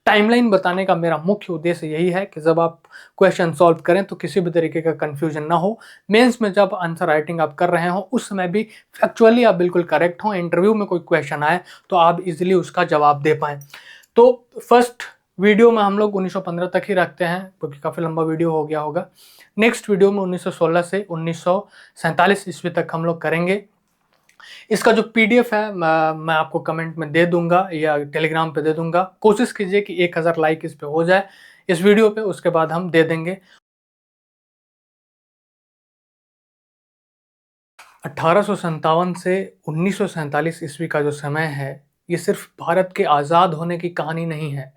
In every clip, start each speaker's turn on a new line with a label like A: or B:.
A: Timeline बताने का मेरा मुख्य उद्देश्य यही है कि जब आप क्वेश्चन सॉल्व करें तो किसी भी तरीके का कंफ्यूजन ना हो। मेंस में जब आंसर राइटिंग आप कर रहे हो उस समय भी फैक्चुअली आप बिल्कुल करेक्ट हो। इंटरव्यू में कोई क्वेश्चन आए तो आप इजीली उसका जवाब दे पाएँ। तो फर्स्ट वीडियो में हम लोग 1915 तक ही रखते हैं क्योंकि काफ़ी लंबा वीडियो हो गया होगा। नेक्स्ट वीडियो में 1916 से 1947 ईस्वी तक हम लोग करेंगे। इसका जो पीडीएफ है मैं आपको कमेंट में दे दूंगा या टेलीग्राम पे दे दूंगा। कोशिश कीजिए कि 1000 लाइक इस पे हो जाए इस वीडियो पे, उसके बाद हम दे देंगे। 1857 से 1947 ईस्वी का जो समय है ये सिर्फ भारत के आज़ाद होने की कहानी नहीं है।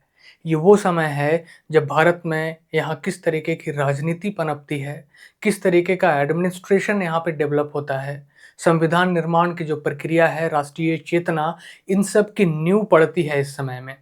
A: ये वो समय है जब भारत में यहाँ किस तरीके की राजनीति पनपती है, किस तरीके का एडमिनिस्ट्रेशन यहाँ पे डेवलप होता है, संविधान निर्माण की जो प्रक्रिया है, राष्ट्रीय चेतना, इन सब की नींव पड़ती है इस समय में।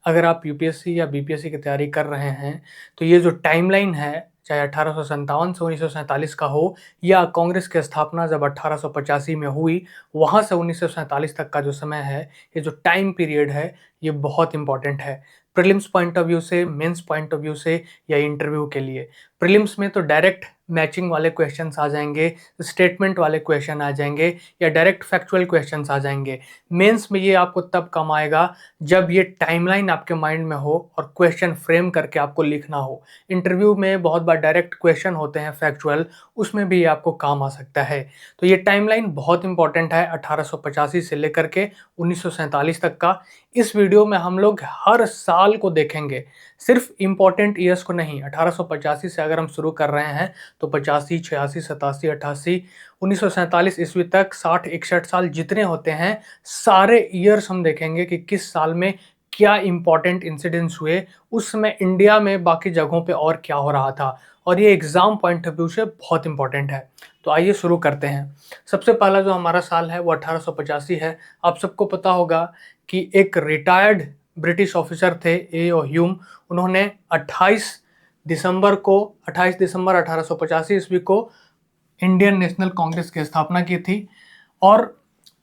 A: अगर आप यूपीएससी या बीपीएससी की तैयारी कर रहे हैं तो ये जो टाइमलाइन है, चाहे 1857 से 1947 का हो या कांग्रेस की स्थापना जब 1885 में हुई वहाँ से 1947 तक का जो समय है, ये जो टाइम पीरियड है ये बहुत इंपॉर्टेंट है। प्रीलिम्स पॉइंट ऑफ व्यू से, मेंस पॉइंट ऑफ व्यू से या इंटरव्यू के लिए। प्रीलिम्स में तो डायरेक्ट मैचिंग वाले क्वेश्चंस आ जाएंगे, स्टेटमेंट वाले क्वेश्चन आ जाएंगे या डायरेक्ट फैक्चुअल क्वेश्चंस आ जाएंगे। मेंस में ये आपको तब काम आएगा जब ये टाइमलाइन आपके माइंड में हो और क्वेश्चन फ्रेम करके आपको लिखना हो। इंटरव्यू में बहुत बार डायरेक्ट क्वेश्चन होते हैं फैक्चुअल, उसमें भी आपको काम आ सकता है। तो ये टाइमलाइन बहुत इंपॉर्टेंट है 1885 से लेकर के 1947 तक का। इस वीडियो में हम लोग हर साल को देखेंगे, सिर्फ इंपॉर्टेंट ईयर्स को नहीं। 1885 से अगर हम शुरू कर रहे हैं तो 85, 86, 87, 88, 1947 ईस्वी तक 60, 61 साल जितने होते हैं सारे ईयर्स हम देखेंगे कि किस साल में क्या इंपॉर्टेंट इंसिडेंट्स हुए, उस समय इंडिया में बाकी जगहों पे और क्या हो रहा था। और ये एग्जाम पॉइंट ऑफ व्यू से बहुत इंपॉर्टेंट है। तो आइए शुरू करते हैं। सबसे पहला जो हमारा साल है वो 1885 है। आप सबको पता होगा कि एक रिटायर्ड ब्रिटिश ऑफिसर थे ए.ओ. ह्यूम। उन्होंने 28 दिसंबर 1885 ईस्वी को इंडियन नेशनल कांग्रेस की स्थापना की थी। और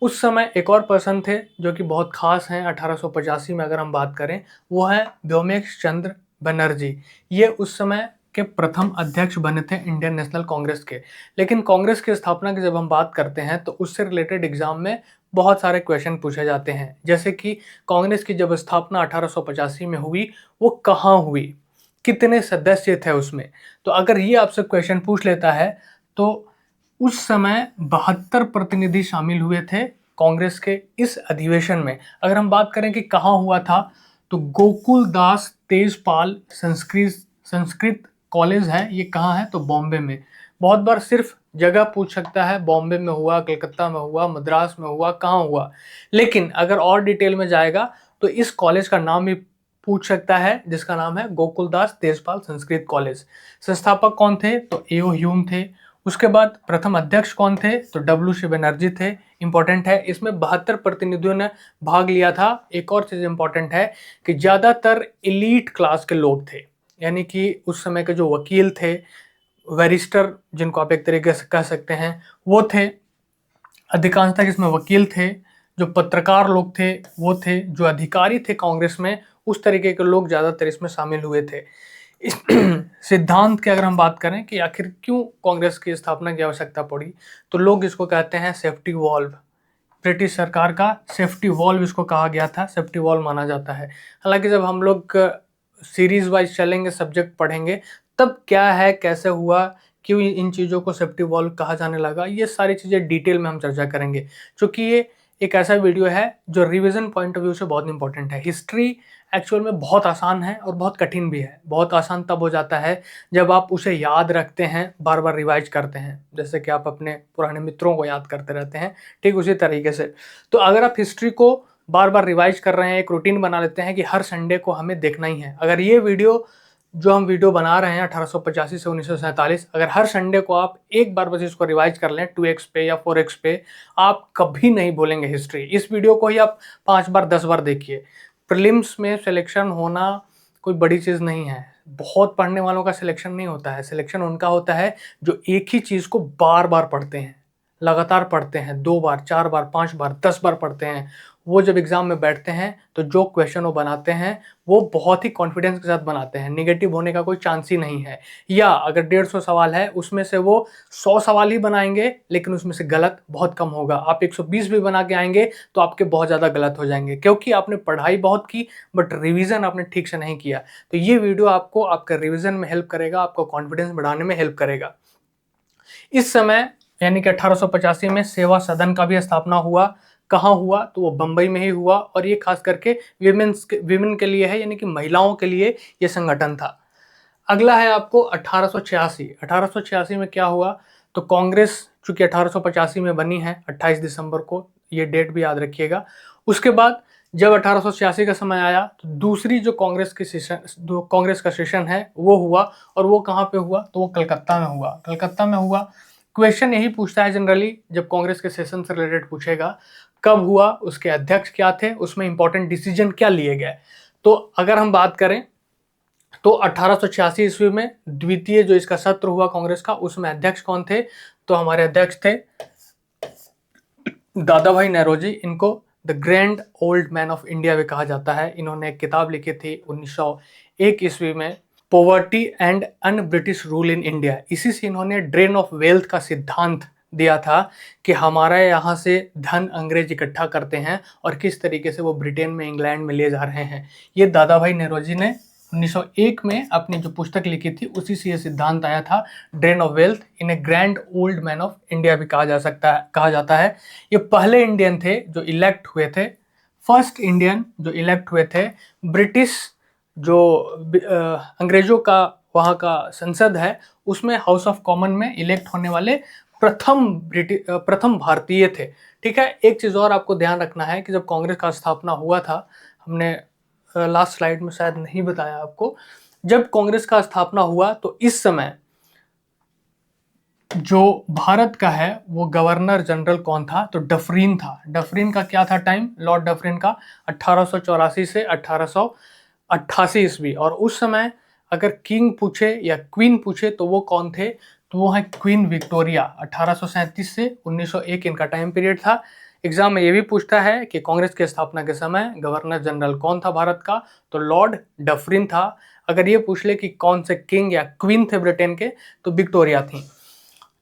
A: उस समय एक और पर्सन थे जो कि बहुत खास हैं 1885 में अगर हम बात करें, वो है व्योमेश चंद्र बनर्जी। ये उस समय के प्रथम अध्यक्ष बने थे इंडियन नेशनल कांग्रेस के। लेकिन कांग्रेस की स्थापना की जब हम बात करते हैं तो उससे रिलेटेड एग्जाम में बहुत सारे क्वेश्चन पूछे जाते हैं, जैसे कि कांग्रेस की जब स्थापना 1885 में हुई वो कहाँ हुई, कितने सदस्य थे उसमें। तो अगर ये आपसे क्वेश्चन पूछ लेता है तो उस समय 72 प्रतिनिधि शामिल हुए थे कांग्रेस के इस अधिवेशन में। अगर हम बात करें कि कहाँ हुआ था तो गोकुल दास तेजपाल संस्कृत कॉलेज है, ये कहाँ है तो बॉम्बे में। बहुत बार सिर्फ जगह पूछ सकता है, बॉम्बे में हुआ, कलकत्ता में हुआ, मद्रास में हुआ, कहाँ हुआ। लेकिन अगर और डिटेल में जाएगा तो इस कॉलेज का नाम भी पूछ सकता है जिसका नाम है गोकुलदास तेजपाल संस्कृत कॉलेज। संस्थापक कौन थे तो ए.ओ. ह्यूम थे। उसके बाद प्रथम अध्यक्ष कौन थे तो डब्ल्यू.सी. बनर्जी थे। इंपॉर्टेंट है, इसमें 72 प्रतिनिधियों ने भाग लिया था। एक और चीज इंपॉर्टेंट है कि ज्यादातर एलीट क्लास के लोग थे, यानी कि उस समय के जो वकील थे, बैरिस्टर जिनको आप एक तरीके से कह सकते हैं, वो थे। अधिकांशतः इसमें वकील थे, जो पत्रकार लोग थे वो थे, जो अधिकारी थे कांग्रेस में उस तरीके के लोग ज्यादातर इसमें शामिल हुए थे। इस सिद्धांत की अगर हम बात करें कि आखिर क्यों कांग्रेस की स्थापना की आवश्यकता पड़ी, तो लोग इसको कहते हैं सेफ्टी वॉल्व। ब्रिटिश सरकार का सेफ्टी वॉल्व इसको कहा गया था, सेफ्टी वॉल्व माना जाता है। हालांकि जब हम लोग सीरीज वाइज चलेंगे, सब्जेक्ट पढ़ेंगे, तब क्या है, कैसे हुआ, क्यों इन चीज़ों को सेफ्टी वॉल्व कहा जाने लगा, ये सारी चीज़ें डिटेल में हम चर्चा करेंगे। क्योंकि ये एक ऐसा वीडियो है जो रिवीजन पॉइंट ऑफ व्यू से बहुत इंपॉर्टेंट है। हिस्ट्री एक्चुअल में बहुत आसान है और बहुत कठिन भी है। बहुत आसान तब हो जाता है जब आप उसे याद रखते हैं, बार बार रिवाइज करते हैं, जैसे कि आप अपने पुराने मित्रों को याद करते रहते हैं, ठीक उसी तरीके से। तो अगर आप हिस्ट्री को बार बार रिवाइज कर रहे हैं, एक रूटीन बना लेते हैं कि हर संडे को हमें देखना ही है। अगर ये वीडियो जो हम वीडियो बना रहे हैं 1885 से 1947, अगर हर संडे को आप एक बार बस इसको रिवाइज कर लें 2x पे या 4x पे, आप कभी नहीं भूलेंगे हिस्ट्री। इस वीडियो को ही आप 5 बार 10 बार देखिए। प्रीलिम्स में सिलेक्शन होना कोई बड़ी चीज़ नहीं है। बहुत पढ़ने वालों का सिलेक्शन नहीं होता है। सिलेक्शन उनका होता है जो एक ही चीज़ को बार बार पढ़ते हैं, लगातार पढ़ते हैं, 2 बार, 4 बार, 5 बार, 10 बार पढ़ते हैं। वो जब एग्ज़ाम में बैठते हैं तो जो क्वेश्चन वो बनाते हैं वो बहुत ही कॉन्फिडेंस के साथ बनाते हैं, नेगेटिव होने का कोई चांस ही नहीं है। या अगर 150 सवाल है उसमें से वो 100 सवाल ही बनाएंगे लेकिन उसमें से गलत बहुत कम होगा। आप 120 भी बना के आएंगे तो आपके बहुत ज़्यादा गलत हो जाएंगे, क्योंकि आपने पढ़ाई बहुत की बट रिवीजन आपने ठीक से नहीं किया। तो ये वीडियो आपको आपका रिवीजन में हेल्प करेगा, आपको कॉन्फिडेंस बढ़ाने में हेल्प करेगा। इस समय यानी कि 1885 में सेवा सदन का भी स्थापना हुआ। कहाँ हुआ? तो वो बंबई में ही हुआ, और ये खास करके विमेन के लिए है, यानी कि महिलाओं के लिए ये संगठन था। अगला है आपको 1886। 1886 में क्या हुआ? तो कांग्रेस चूंकि 1885 में बनी है 28 दिसंबर को, ये डेट भी याद रखिएगा। उसके बाद जब 1886 का समय आया तो दूसरी जो कांग्रेस का सेशन है वो हुआ, और वो कहाँ पे हुआ? तो वो कलकत्ता में हुआ। कलकत्ता में हुआ। क्वेश्चन यही पूछता है जनरली जब कांग्रेस के सेशन से रिलेटेड पूछेगा, कब हुआ, उसके अध्यक्ष क्या थे, उसमें इंपॉर्टेंट डिसीजन क्या लिए गए। तो अगर हम बात करें तो 1886 ईस्वी में द्वितीय जो इसका सत्र हुआ कांग्रेस का, उसमें अध्यक्ष कौन थे? तो हमारे अध्यक्ष थे दादा भाई नौरोजी। इनको the grand old man of India भी कहा जाता है। इन्होंने एक किताब लिखी थी 1901 ईस्वी में, poverty and un British rule in India. इसी से इन्होंने ड्रेन ऑफ वेल्थ का सिद्धांत दिया था कि हमारे यहाँ से धन अंग्रेज इकट्ठा करते हैं और किस तरीके से वो ब्रिटेन में, इंग्लैंड में ले जा रहे हैं। ये दादा भाई नौरोजी ने 1901 में अपनी जो पुस्तक लिखी थी उसी से ये सिद्धांत आया था, ड्रेन ऑफ वेल्थ। इन्हें grand old man of India भी कहा जाता है। ये पहले इंडियन थे जो इलेक्ट हुए थे, फर्स्ट इंडियन जो इलेक्ट हुए थे ब्रिटिश जो अंग्रेजों का वहाँ का संसद है उसमें, हाउस ऑफ कॉमन में इलेक्ट होने वाले प्रथम भारतीय थे। ठीक है। एक चीज़ और आपको ध्यान रखना है कि जब कांग्रेस का स्थापना हुआ था, हमने लास्ट स्लाइड में शायद नहीं बताया आपको, जब कांग्रेस का स्थापना हुआ तो इस समय जो भारत का है वो गवर्नर जनरल कौन था? तो डफरीन था। डफरीन का क्या था टाइम? लॉर्ड डफरीन का 1884 से 1888 ईस्वी। और उस समय अगर किंग पूछे या क्वीन पूछे तो वो कौन थे? तो वो है क्वीन विक्टोरिया। 1837 से 1901 इनका टाइम पीरियड था। एग्जाम में ये भी पूछता है कि कांग्रेस के स्थापना के समय गवर्नर जनरल कौन था भारत का? तो लॉर्ड डफरीन था। अगर ये पूछ ले कि कौन से किंग या क्वीन थे ब्रिटेन के, तो विक्टोरिया थी।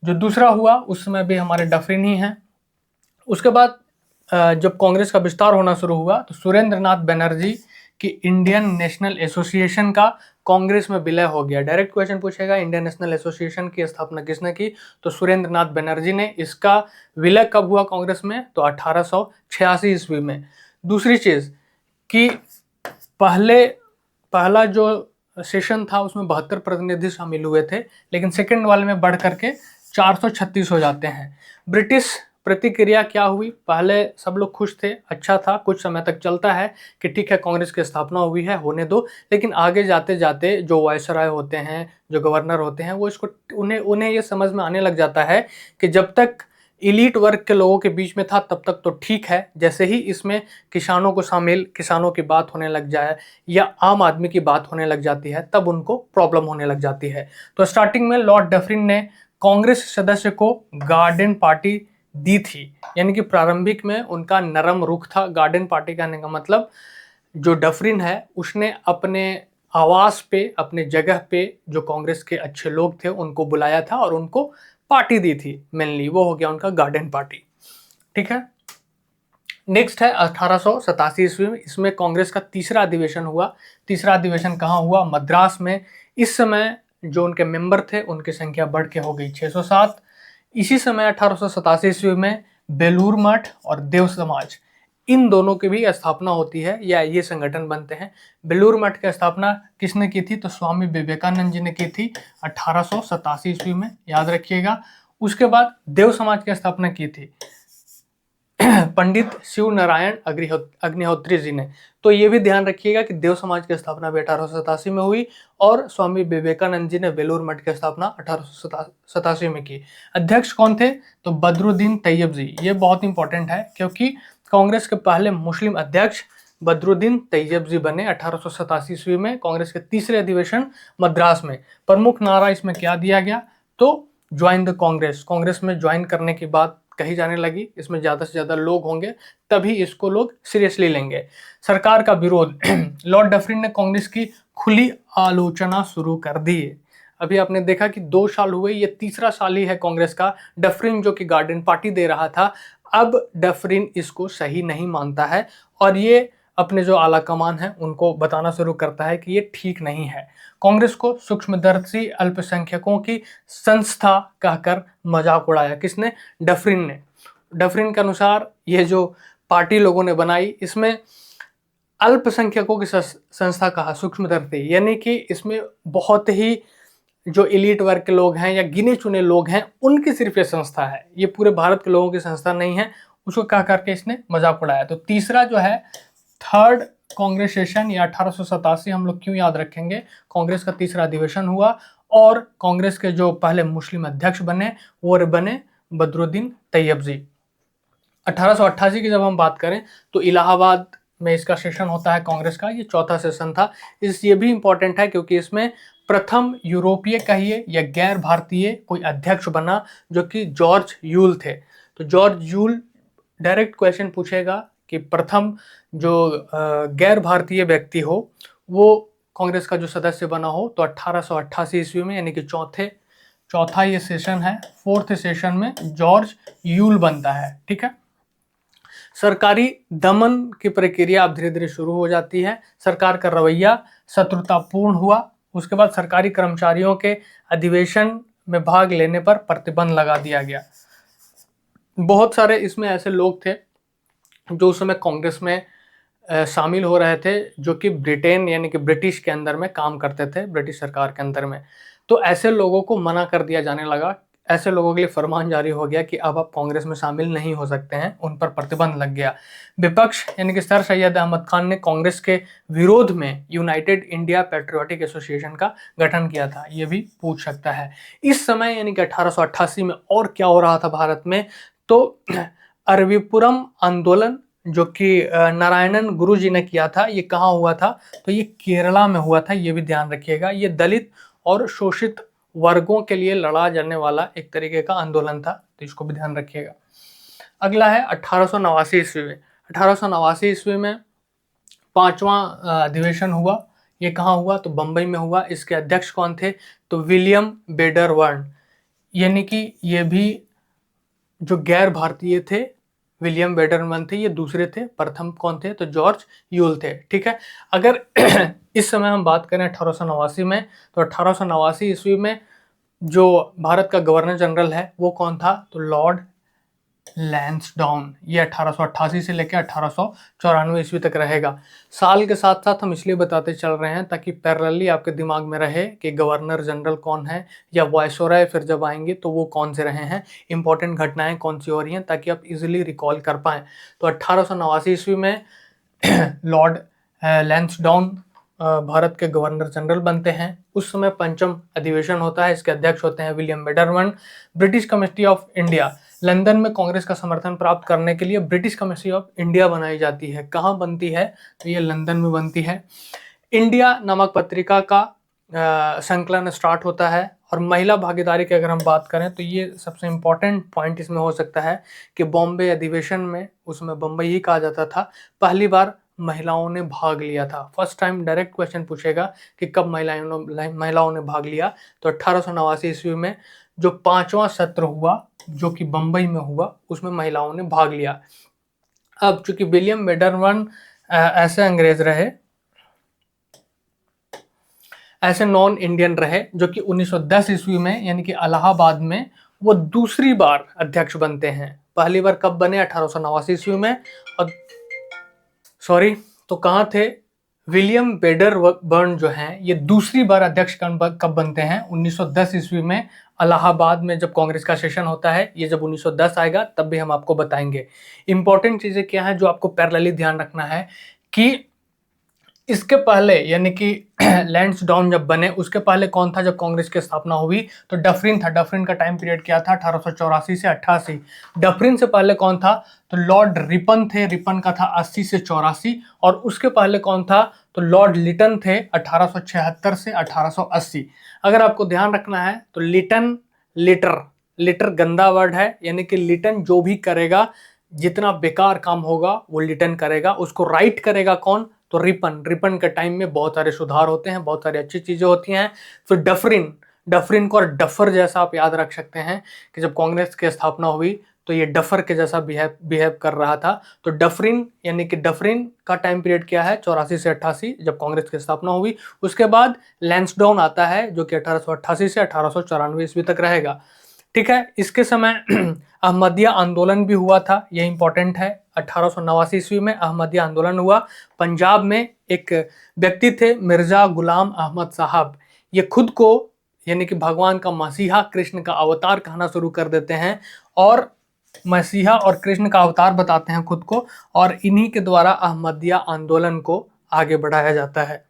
A: जो दूसरा हुआ उस समय भी हमारे डफरीन ही हैं। उसके बाद जब कांग्रेस का विस्तार होना शुरू हुआ तो सुरेंद्र नाथ बनर्जी की इंडियन नेशनल एसोसिएशन का कांग्रेस में विलय हो गया। डायरेक्ट क्वेश्चन पूछेगा, इंडियन नेशनल एसोसिएशन की स्थापना किसने की? तो सुरेंद्र नाथ बनर्जी ने। इसका विलय कब हुआ कांग्रेस में? तो 1886 ईस्वी में। दूसरी चीज कि पहला जो सेशन था उसमें 72 प्रतिनिधि शामिल हुए थे, लेकिन सेकेंड वाले में बढ़ करके 436 हो जाते हैं। ब्रिटिश प्रतिक्रिया क्या हुई? पहले सब लोग खुश थे, अच्छा था, कुछ समय तक चलता है कि ठीक है कांग्रेस की स्थापना हुई है, होने दो। लेकिन आगे जाते जाते जो वायसराय होते हैं, जो गवर्नर होते हैं, वो इसको उन्हें ये समझ में आने लग जाता है कि जब तक इलीट वर्ग के लोगों के बीच में था तब तक तो ठीक है, जैसे ही इसमें किसानों को शामिल, किसानों की बात होने लग जाए या आम आदमी की बात होने लग जाती है तब उनको प्रॉब्लम होने लग जाती है। तो स्टार्टिंग में लॉर्ड डफरिन ने कांग्रेस सदस्य को गार्डन पार्टी दी थी, यानी कि प्रारंभिक में उनका नरम रुख था। गार्डन पार्टी कहने का मतलब जो डफरिन है उसने अपने आवास पे, अपने जगह पे जो कांग्रेस के अच्छे लोग थे उनको बुलाया था और उनको पार्टी दी थी। मेनली वो हो गया उनका गार्डन पार्टी। ठीक है। नेक्स्ट है 1887 ईस्वी में, इसमें कांग्रेस का तीसरा अधिवेशन हुआ। तीसरा अधिवेशन कहाँ हुआ? मद्रास में। इस समय जो उनके मेंबर थे उनकी संख्या बढ़ के हो गई 607। इसी समय 1887 ईस्वी में बेलूर मठ और देव समाज, इन दोनों की भी स्थापना होती है या ये संगठन बनते हैं। बेलूर मठ की स्थापना किसने की थी? तो स्वामी विवेकानंद जी ने की थी 1887 ईस्वी में, याद रखिएगा। उसके बाद देव समाज की स्थापना की थी पंडित शिव नारायण अग्निहोत्री जी ने। तो ये भी ध्यान रखिएगा कि देव समाज की स्थापना भी 1887 में हुई और स्वामी विवेकानंद जी ने बेलूर मठ की स्थापना 1887 में की। अध्यक्ष कौन थे? तो बदरुद्दीन तैयब जी। ये बहुत इंपॉर्टेंट है क्योंकि कांग्रेस के पहले मुस्लिम अध्यक्ष बदरुद्दीन तैयब जी बने 1887 ईस्वी में कांग्रेस के तीसरे अधिवेशन मद्रास में। प्रमुख नारा इसमें क्या दिया गया? तो ज्वाइन द कांग्रेस। कांग्रेस में ज्वाइन करने की बात कही जाने लगी, इसमें ज़्यादा से ज़्यादा लोग होंगे तभी इसको लोग सीरियसली लेंगे। सरकार का विरोध लॉर्ड डफरिन ने कांग्रेस की खुली आलोचना शुरू कर दी है। अभी आपने देखा कि 2 साल हुए, ये तीसरा साल ही है कांग्रेस का। डफरिन जो कि गार्डन पार्टी दे रहा था, अब डफरिन इसको सही नहीं मानता है और ये अपने जो आला कमान है उनको बताना शुरू करता है कि ये ठीक नहीं है। कांग्रेस को सूक्ष्मदर्शी अल्पसंख्यकों की संस्था कहकर मजाक उड़ाया। किसने? डफरिन ने। डफरिन के अनुसार ये जो पार्टी लोगों ने बनाई, इसमें अल्पसंख्यकों की संस्था कहा, सूक्ष्मदर्शी, यानी कि इसमें बहुत ही जो एलिट वर्ग के लोग हैं या गिने चुने लोग हैं उनकी सिर्फ ये संस्था है, ये पूरे भारत के लोगों की संस्था नहीं है। उसको कह करके इसने मजाक उड़ाया। तो तीसरा जो है थर्ड कांग्रेस सेशन या 1887 हम लोग क्यों याद रखेंगे? कांग्रेस का तीसरा अधिवेशन हुआ और कांग्रेस के जो पहले मुस्लिम अध्यक्ष बने वो बने बदरुद्दीन तैयबजी। 1888 की जब हम बात करें तो इलाहाबाद में इसका सेशन होता है कांग्रेस का, ये चौथा सेशन था। ये भी इंपॉर्टेंट है क्योंकि इसमें प्रथम यूरोपीय कहिए या गैर भारतीय कोई अध्यक्ष बना जो कि जॉर्ज यूल थे। तो जॉर्ज यूल डायरेक्ट क्वेश्चन पूछेगा कि प्रथम जो गैर भारतीय व्यक्ति हो वो कांग्रेस का जो सदस्य बना हो, तो 1888 ईस्वी में, यानी कि चौथा ये सेशन है, फोर्थ सेशन में जॉर्ज यूल बनता है। ठीक है। सरकारी दमन की प्रक्रिया अब धीरे धीरे शुरू हो जाती है। सरकार का रवैया शत्रुतापूर्ण हुआ। उसके बाद सरकारी कर्मचारियों के अधिवेशन में भाग लेने पर प्रतिबंध लगा दिया गया। बहुत सारे इसमें ऐसे लोग थे जो उस समय कांग्रेस में शामिल हो रहे थे, जो कि ब्रिटेन यानी कि ब्रिटिश के अंदर में काम करते थे, ब्रिटिश सरकार के अंदर में। तो ऐसे लोगों को मना कर दिया जाने लगा। ऐसे लोगों के लिए फरमान जारी हो गया कि अब आप कांग्रेस में शामिल नहीं हो सकते हैं, उन पर प्रतिबंध लग गया। विपक्ष यानी कि सर सैयद अहमद खान ने कांग्रेस के विरोध में यूनाइटेड इंडिया पैट्रियोटिक एसोसिएशन का गठन किया था, ये भी पूछ सकता है। इस समय यानी कि 1888 में और क्या हो रहा था भारत में? तो अरविपुरम आंदोलन जो कि नारायणन गुरु जी ने किया था, ये कहाँ हुआ था? तो ये केरला में हुआ था, ये भी ध्यान रखिएगा। ये दलित और शोषित वर्गों के लिए लड़ा जाने वाला एक तरीके का आंदोलन था, तो इसको भी ध्यान रखिएगा। अगला है 1889 ईस्वी में। 1889 ईस्वी में 5वां अधिवेशन हुआ। ये कहाँ हुआ? तो बम्बई में हुआ। इसके अध्यक्ष कौन थे? तो विलियम बेडरवर्न, यानी कि ये भी जो गैर भारतीय थे विलियम बेडरमन थे, ये दूसरे थे। प्रथम कौन थे? तो जॉर्ज यूल थे। ठीक है। अगर इस समय हम बात करें 1889 में, तो 1889 ईस्वी में जो भारत का गवर्नर जनरल है वो कौन था? तो लॉर्ड लैंसडाउन। ये 1888 से लेकर 1894 ईस्वी तक रहेगा। साल के साथ साथ हम इसलिए बताते चल रहे हैं ताकि पैरेलली आपके दिमाग में रहे कि गवर्नर जनरल कौन है या वायसरॉय फिर जब आएंगे तो वो कौन से रहे हैं, इंपॉर्टेंट घटनाएं कौन सी हो रही हैं, ताकि आप इजीली रिकॉल कर पाएं। तो 1889 ईस्वी में लॉर्ड लैंसडाउन भारत के गवर्नर जनरल बनते हैं। उस समय 5वां अधिवेशन होता है, इसके अध्यक्ष होते हैं विलियम बेडरमन। British committee of India, London में कांग्रेस का समर्थन प्राप्त करने के लिए ब्रिटिश कमेटी ऑफ इंडिया बनाई जाती है। कहाँ बनती है? तो ये लंदन में बनती है। इंडिया नामक पत्रिका का संकलन स्टार्ट होता है। और महिला भागीदारी की अगर हम बात करें तो ये सबसे इम्पोर्टेंट पॉइंट इसमें हो सकता है कि बॉम्बे अधिवेशन में, उसमें बम्बई ही कहा जाता था, पहली बार महिलाओं ने भाग लिया था। फर्स्ट टाइम डायरेक्ट क्वेश्चन पूछेगा कि कब महिलाओं ने भाग लिया। तो 1889 ईस्वी में जो 5वां सत्र हुआ जो कि बम्बई में हुआ, उसमें महिलाओं ने भाग लिया। अब चूंकि विलियम बेडरमन ऐसे अंग्रेज रहे, ऐसे नॉन इंडियन रहे जो कि 1910 ईस्वी में यानी कि इलाहाबाद में वो दूसरी बार अध्यक्ष बनते हैं। पहली बार कब बने? 1889 ईस्वी में। और तो कहाँ थे? विलियम बेडरबर्न जो हैं ये दूसरी बार अध्यक्ष कब बनते हैं? 1910 ईस्वी में इलाहाबाद में जब कांग्रेस का सेशन होता है। ये जब 1910 आएगा तब भी हम आपको बताएंगे। इंपॉर्टेंट चीजें क्या है जो आपको पैरेलली ध्यान रखना है कि इसके पहले यानी कि लैंसडाउन जब बने उसके पहले कौन था जब कांग्रेस की स्थापना हुई? तो डफरिन था। डफरिन का टाइम पीरियड क्या था? 1884 से 88। डफरिन से पहले कौन था? तो लॉर्ड रिपन थे। रिपन का था 80 से 84। और उसके पहले कौन था? तो लॉर्ड लिटन थे 1876 से 1880। अगर आपको ध्यान रखना है तो लिटन, लिटर गंदा वर्ड है, यानी कि लिटन जो भी करेगा, जितना बेकार काम होगा वो लिटन करेगा। उसको राइट करेगा कौन? तो रिपन। रिपन के टाइम में बहुत सारे सुधार होते हैं, बहुत सारी अच्छी चीजें होती हैं। फिर डफरिन, डफरिन को और डफर जैसा आप याद रख सकते हैं कि जब कांग्रेस की स्थापना हुई तो ये डफर के जैसा बिहेव कर रहा था। तो डफरिन, यानी कि डफरिन का टाइम पीरियड क्या है? 84 से 88, जब कांग्रेस की स्थापना हुई। उसके बाद लैंसडाउन आता है जो कि 1888 से 1894 ईस्वी तक रहेगा। ठीक है, इसके समय अहमदिया आंदोलन भी हुआ था, ये इंपॉर्टेंट है। 1889 ईस्वी में अहमदिया आंदोलन हुआ। पंजाब में एक व्यक्ति थे मिर्जा गुलाम अहमद साहब, ये खुद को यानी कि भगवान का मसीहा, कृष्ण का अवतार कहना शुरू कर देते हैं और मसीहा और कृष्ण का अवतार बताते हैं खुद को, और इन्हीं के द्वारा अहमदिया आंदोलन को आगे बढ़ाया जाता है।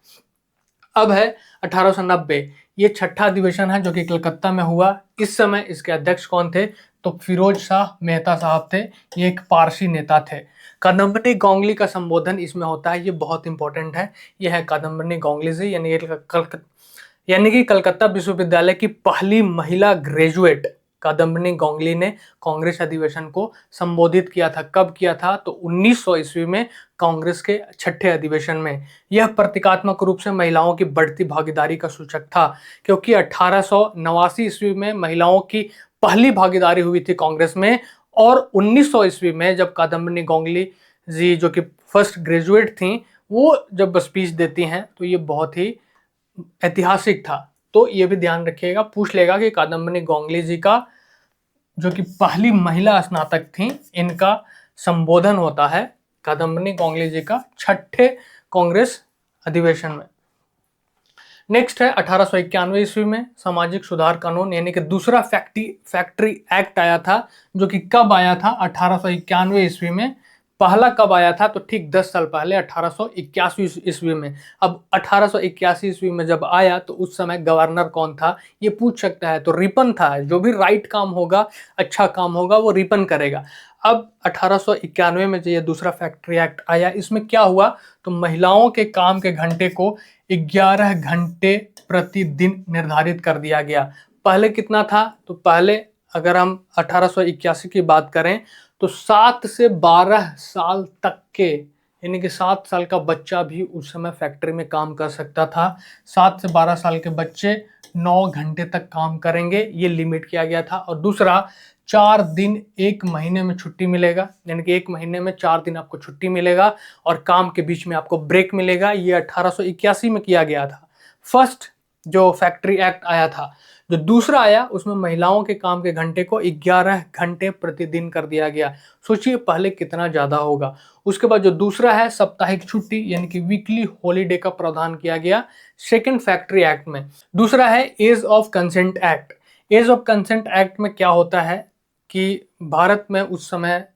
A: अब है 1890, ये छठा अधिवेशन है जो कि कलकत्ता में हुआ। इस समय इसके अध्यक्ष कौन थे? तो फिरोज शाह मेहता साहब थे, ये एक पारसी नेता थे। कादम्बनी गोंगली का संबोधन इसमें होता है, ये बहुत इंपॉर्टेंट है। यह है कादम्बनी गोंगली जी, यानी कि कलकत्ता विश्वविद्यालय की पहली महिला ग्रेजुएट कादम्बनी गोंगली ने कांग्रेस अधिवेशन को संबोधित किया था। कब किया था? तो 1900 ईस्वी में कांग्रेस के छठे अधिवेशन में। यह प्रतीकात्मक रूप से महिलाओं की बढ़ती भागीदारी का सूचक था, क्योंकि 1889 ईस्वी में महिलाओं की पहली भागीदारी हुई थी कांग्रेस में, और 1900 ईस्वी में जब कादम्बनी गोंगली जी जो कि फर्स्ट ग्रेजुएट थी, वो जब स्पीच देती हैं तो ये बहुत ही ऐतिहासिक था। तो ये भी ध्यान रखिएगा, पूछ लेगा कि कादम्बनी गोंगली जी का जो कि पहली महिला स्नातक थी, इनका संबोधन होता है कादम्बनी गोंगली जी का छठे कांग्रेस अधिवेशन में। नेक्स्ट है 1891 ईस्वी में सामाजिक सुधार कानून, यानी कि दूसरा फैक्ट्री एक्ट आया था, जो कि कब आया था? 1891 ईस्वी में। पहला कब आया था? तो ठीक 10 साल पहले 1881 ईस्वी में। अब 1881 ईस्वी में जब आया तो उस समय गवर्नर कौन था? ये पूछ सकता है। तो रिपन था। जो भी राइट काम होगा, अच्छा काम होगा, वो रिपन करेगा। अब 1891 में जो ये दूसरा फैक्ट्री एक्ट आया, इसमें क्या हुआ? तो महिलाओं के काम के घंटे को 11 घंटे प्रतिदिन निर्धारित कर दिया गया। पहले कितना था? तो पहले अगर हम 1881 की बात करें तो 7 से 12 साल तक के, यानी कि 7 साल का बच्चा भी उस समय फैक्ट्री में काम कर सकता था। 7 से 12 साल के बच्चे 9 घंटे तक काम करेंगे, ये लिमिट किया गया था। और दूसरा, 4 दिन एक महीने में छुट्टी मिलेगा, यानी कि एक महीने में 4 दिन आपको छुट्टी मिलेगा और काम के बीच में आपको ब्रेक मिलेगा। ये 1881 में किया गया था, फर्स्ट जो फैक्ट्री एक्ट आया था। जो दूसरा आया उसमें महिलाओं के काम के घंटे को 11 घंटे प्रतिदिन कर दिया गया। सोचिए पहले कितना ज़्यादा होगा। उसके बाद जो दूसरा है साप्ताहिक छुट्टी, यानी कि वीकली हॉलीडे का प्रावधान किया गया सेकेंड फैक्ट्री एक्ट में। दूसरा है age of consent act. Age of consent act में क्या होता है कि भारत में उस समय,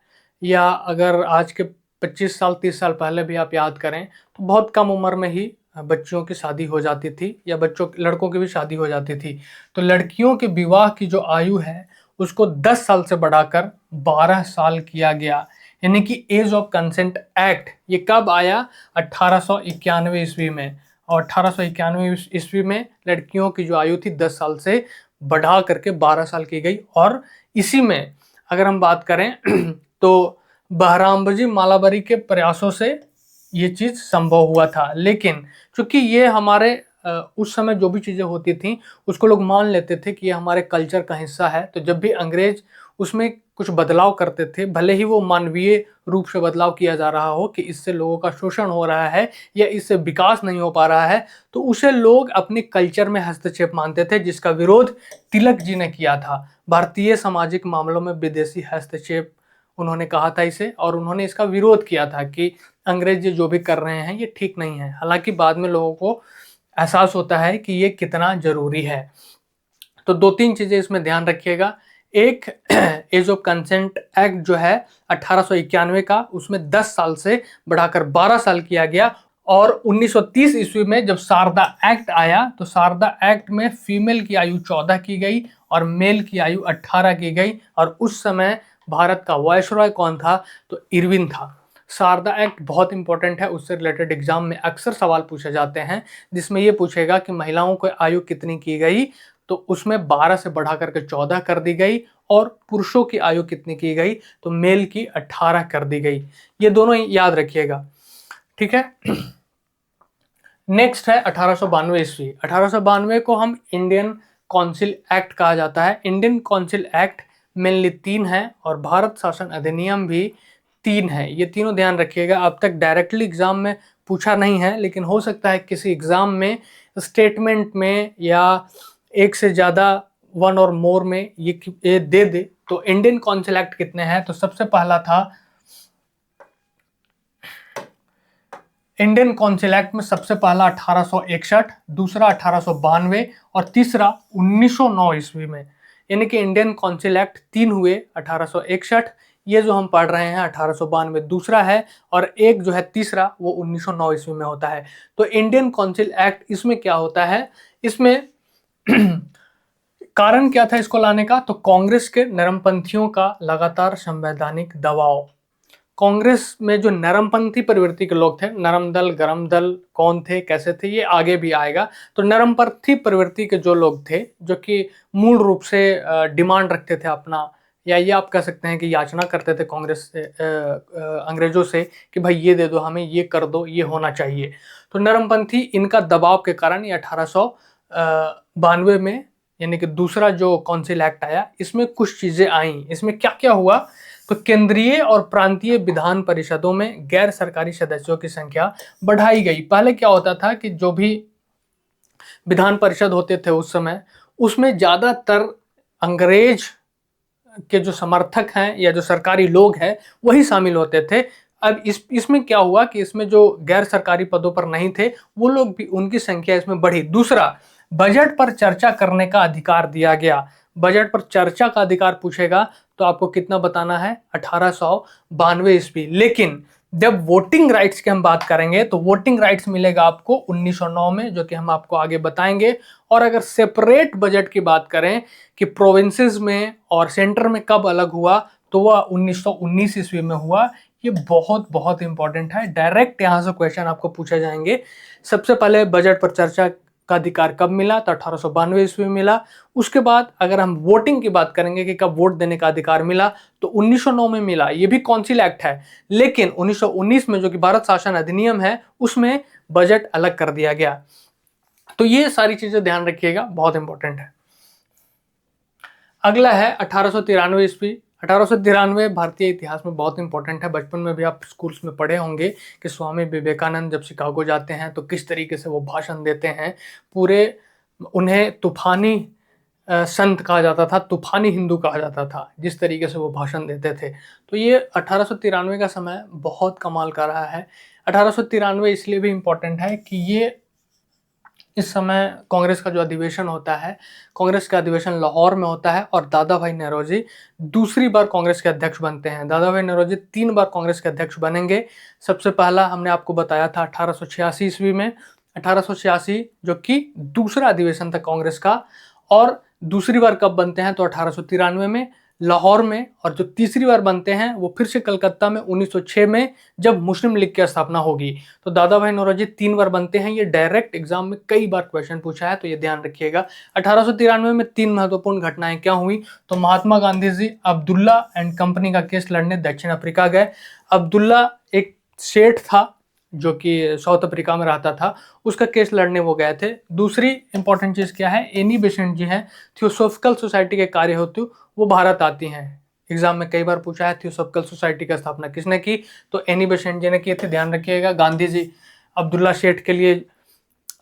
A: या अगर आज के 25 साल 30 साल पहले भी आप याद करें, तो बहुत कम उम्र में ही बच्चों की शादी हो जाती थी, या लड़कों की भी शादी हो जाती थी। तो लड़कियों के विवाह की जो आयु है उसको 10 साल से बढ़ाकर 12 साल किया गया, यानी कि एज ऑफ कंसेंट एक्ट। ये कब आया? 1891 ईस्वी में। और 1891 ईस्वी में लड़कियों की जो आयु थी 10 साल से बढ़ा करके 12 साल की गई। और इसी में अगर हम बात करें तो बहरामजी मालाबारी के प्रयासों से ये चीज़ संभव हुआ था। लेकिन चूंकि ये हमारे उस समय जो भी चीज़ें होती थी उसको लोग मान लेते थे कि ये हमारे कल्चर का हिस्सा है, तो जब भी अंग्रेज उसमें कुछ बदलाव करते थे, भले ही वो मानवीय रूप से बदलाव किया जा रहा हो कि इससे लोगों का शोषण हो रहा है या इससे विकास नहीं हो पा रहा है, तो उसे लोग अपने कल्चर में हस्तक्षेप मानते थे, जिसका विरोध तिलक जी ने किया था। भारतीय सामाजिक मामलों में विदेशी हस्तक्षेप उन्होंने कहा था इसे, और उन्होंने इसका विरोध किया था कि अंग्रेज जो भी कर रहे हैं ये ठीक नहीं है। हालांकि बाद में लोगों को एहसास होता है कि ये कितना जरूरी है। तो 2-3 चीजें इसमें ध्यान रखिएगा। एक, एज ऑफ कंसेंट एक्ट जो है 1891 का, उसमें 10 साल से बढ़ाकर 12 साल किया गया। और 1930 ईस्वी में जब शारदा एक्ट आया तो शारदा एक्ट में फीमेल की आयु 14 की गई और मेल की आयु 18 की गई। और उस समय भारत का वायसरॉय कौन था? तो इरविन था। शारदा एक्ट बहुत इंपॉर्टेंट है, उससे रिलेटेड एग्जाम में अक्सर सवाल पूछे जाते हैं, जिसमें ये पूछेगा कि महिलाओं को आयु कितनी की गई, तो उसमें 12 से बढ़ा करके 14 कर दी गई। और पुरुषों की आयु कितनी की गई, तो मेल की 18 कर दी गई। ये दोनों ही याद रखिएगा, ठीक है। नेक्स्ट है 1892 ईस्वी। 1892 को हम इंडियन काउंसिल एक्ट कहा जाता है। इंडियन काउंसिल एक्ट मेनली 3 है और भारत शासन अधिनियम भी 3 है। ये तीनों ध्यान रखिएगा। अब तक डायरेक्टली एग्जाम में पूछा नहीं है, लेकिन हो सकता है किसी एग्जाम में स्टेटमेंट में या एक से ज़्यादा वन और मोर में ये दे दे। तो इंडियन काउंसिल एक्ट कितने हैं, तो सबसे पहला था इंडियन काउंसिल एक्ट में सबसे पहला 1861, दूसरा 1892 और तीसरा 1909 ईस्वी में। यानी कि इंडियन काउंसिल एक्ट 3 हुए, 1861, ये जो हम पढ़ रहे हैं 1892 दूसरा है, और एक जो है तीसरा वो 1909 ईस्वी में होता है। तो इंडियन काउंसिल एक्ट, इसमें क्या होता है, इसमें कारण क्या था इसको लाने का, तो कांग्रेस के नरमपंथियों का लगातार संवैधानिक दबाव। कांग्रेस में जो नरमपंथी प्रवृत्ति के लोग थे, नरम दल गरम दल कौन थे कैसे थे ये आगे भी आएगा। तो नरमपंथी प्रवृत्ति के जो लोग थे, जो कि मूल रूप से डिमांड रखते थे अपना, या ये आप कह सकते हैं कि याचना करते थे कांग्रेस से, अंग्रेजों से कि भाई ये दे दो हमें, ये कर दो, ये होना चाहिए। तो नरमपंथी इनका दबाव के कारण ये 1892 में, यानी कि दूसरा जो काउंसिल एक्ट आया, इसमें कुछ चीजें आई। इसमें क्या क्या हुआ, तो केंद्रीय और प्रांतीय विधान परिषदों में गैर सरकारी सदस्यों की संख्या बढ़ाई गई। पहले क्या होता था कि जो भी विधान परिषद होते थे उस समय, उसमें ज्यादातर अंग्रेज के जो समर्थक हैं या जो सरकारी लोग हैं वही शामिल होते थे। अब इसमें क्या हुआ कि इसमें जो गैर सरकारी पदों पर नहीं थे वो लोग भी, उनकी संख्या इसमें बढ़ी। दूसरा, बजट पर चर्चा करने का अधिकार दिया गया। बजट पर चर्चा का अधिकार पूछेगा तो आपको कितना बताना है, 1892 ईस्वी। लेकिन जब वोटिंग राइट्स की हम बात करेंगे तो वोटिंग राइट्स मिलेगा आपको 1909 में, जो कि हम आपको आगे बताएंगे। और अगर सेपरेट बजट की बात करें कि प्रोविंसेस में और सेंटर में कब अलग हुआ, तो वह 1919 ईस्वी में हुआ। ये बहुत बहुत इंपॉर्टेंट है, डायरेक्ट यहां से क्वेश्चन आपको पूछे जाएंगे। सबसे पहले बजट पर चर्चा का अधिकार कब मिला, तो 1892 ईस्वी में मिला। उसके बाद अगर हम वोटिंग की बात करेंगे कि कब वोट देने का अधिकार मिला, तो 1909 में मिला। ये भी काउंसिल एक्ट है, लेकिन 1919 में जो कि भारत शासन अधिनियम है उसमें बजट अलग कर दिया गया। तो ये सारी चीजें ध्यान रखिएगा, बहुत इंपॉर्टेंट है। अगला है 1893 ईस्वी। 1893 भारतीय इतिहास में बहुत इंपॉर्टेंट है। बचपन में भी आप स्कूल्स में पढ़े होंगे कि स्वामी विवेकानंद जब शिकागो जाते हैं तो किस तरीके से वो भाषण देते हैं। पूरे उन्हें तूफानी संत कहा जाता था, तूफानी हिंदू कहा जाता था, जिस तरीके से वो भाषण देते थे। तो ये 1893 का समय बहुत कमाल का रहा है। 1893 इसलिए भी इम्पोर्टेंट है कि ये इस समय कांग्रेस का जो अधिवेशन होता है, कांग्रेस का अधिवेशन लाहौर में होता है और दादा भाई नौरोजी दूसरी बार कांग्रेस के अध्यक्ष बनते हैं। दादा भाई नौरोजी 3 बार कांग्रेस के अध्यक्ष बनेंगे। सबसे पहला हमने आपको बताया था 1886 ईस्वी में, 1886 जो कि दूसरा अधिवेशन था कांग्रेस का। और दूसरी बार कब बनते हैं, तो 1893 में लाहौर में। और जो तीसरी बार बनते हैं वो फिर से कलकत्ता में 1906 में, जब मुस्लिम लीग की स्थापना होगी। तो दादा भाई नौरोजी 3 बार बनते हैं। ये डायरेक्ट एग्जाम में कई बार क्वेश्चन पूछा है, तो ये ध्यान रखिएगा। 1893 में 3 महत्वपूर्ण घटनाएं क्या हुई, तो महात्मा गांधी जी अब्दुल्ला एंड कंपनी का केस लड़ने दक्षिण अफ्रीका गए। अब्दुल्ला एक सेठ था जो कि साउथ अफ्रीका में रहता था, उसका केस लड़ने वो गए थे। दूसरी इंपॉर्टेंट चीज क्या है, एनी बेसेंट जी हैं, थियोसॉफिकल सोसाइटी के कार्य हेतु वो भारत आती हैं। एग्जाम में कई बार पूछा है थियोसॉफिकल सोसाइटी की स्थापना किसने की, तो एनी बेसेंट जी ने की थी, ध्यान रखिएगा। गांधी जी अब्दुल्ला सेठ के लिए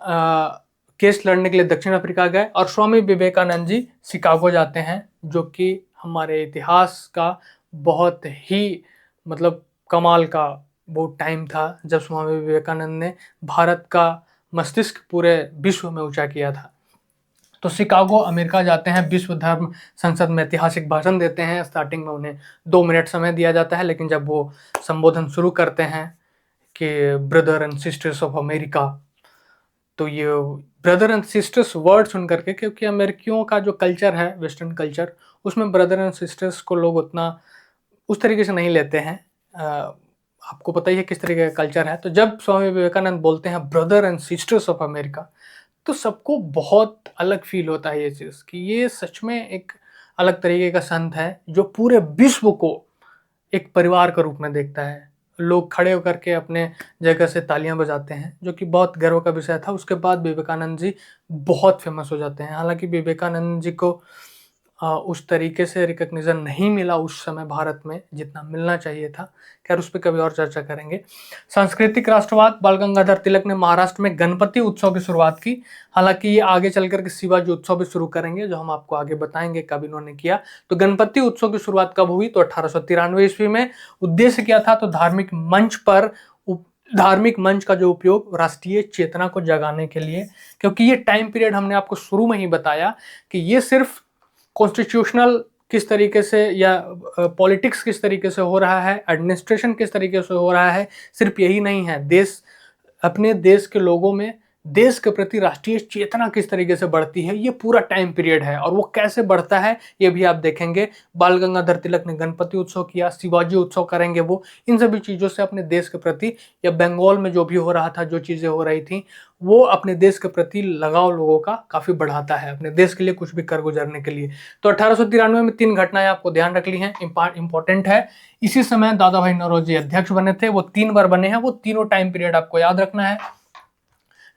A: केस लड़ने के लिए दक्षिण अफ्रीका गए। और स्वामी विवेकानंद जी शिकागो जाते हैं, जो कि हमारे इतिहास का बहुत ही मतलब कमाल का वो टाइम था जब स्वामी विवेकानंद ने भारत का मस्तिष्क पूरे विश्व में ऊंचा किया था। तो शिकागो अमेरिका जाते हैं, विश्व धर्म संसद में ऐतिहासिक भाषण देते हैं। स्टार्टिंग में उन्हें 2 मिनट समय दिया जाता है, लेकिन जब वो संबोधन शुरू करते हैं कि brother and sisters of America, तो ये ब्रदर एंड सिस्टर्स वर्ड सुन करके, क्योंकि अमेरिकियों का जो कल्चर है वेस्टर्न कल्चर, उसमें ब्रदर एंड सिस्टर्स को लोग उतना उस तरीके से नहीं लेते हैं। आपको पता ही है किस तरीके का कल्चर है। तो जब स्वामी विवेकानंद बोलते हैं brother and sisters of America, तो सबको बहुत अलग फील होता है ये चीज़ कि ये सच में एक अलग तरीके का संत है जो पूरे विश्व को एक परिवार का रूप में देखता है। लोग खड़े होकर के अपने जगह से तालियां बजाते हैं, जो कि बहुत गर्व का विषय था। उसके बाद विवेकानंद जी बहुत फेमस हो जाते हैं। हालांकि विवेकानंद जी को उस तरीके से रिकग्निशन नहीं मिला उस समय भारत में जितना मिलना चाहिए था। खैर उस पर कभी और चर्चा करेंगे। सांस्कृतिक राष्ट्रवाद, बाल गंगाधर तिलक ने महाराष्ट्र में गणपति उत्सव की शुरुआत की। हालांकि ये आगे चल करके शिवाजी उत्सव भी शुरू करेंगे, जो हम आपको आगे बताएंगे कब इन्होंने किया। तो गणपति उत्सव की शुरुआत कब हुई? तो 1893 ईस्वी में। उद्देश्य क्या था? तो धार्मिक मंच का जो उपयोग राष्ट्रीय चेतना को जगाने के लिए, क्योंकि ये टाइम पीरियड हमने आपको शुरू में ही बताया कि ये सिर्फ कॉन्स्टिट्यूशनल किस तरीके से या पॉलिटिक्स किस तरीके से हो रहा है, एडमिनिस्ट्रेशन किस तरीके से हो रहा है, सिर्फ यही नहीं है, अपने देश के लोगों में देश के प्रति राष्ट्रीय चेतना किस तरीके से बढ़ती है, ये पूरा टाइम पीरियड है। और वो कैसे बढ़ता है ये भी आप देखेंगे। बाल गंगाधर तिलक ने गणपति उत्सव किया, शिवाजी उत्सव करेंगे वो। इन सभी चीज़ों से अपने देश के प्रति, या बंगाल में जो भी हो रहा था, जो चीज़ें हो रही थी, वो अपने देश के प्रति लगाव लोगों का काफ़ी बढ़ाता है, अपने देश के लिए कुछ भी कर गुजरने के लिए। तो 1893 में 3 घटनाएं आपको ध्यान रख ली हैं, इंपॉर्टेंट है। इसी समय दादा भाई नौरोजी अध्यक्ष बने थे, वो 3 बार बने हैं, वो तीनों टाइम पीरियड आपको याद रखना है।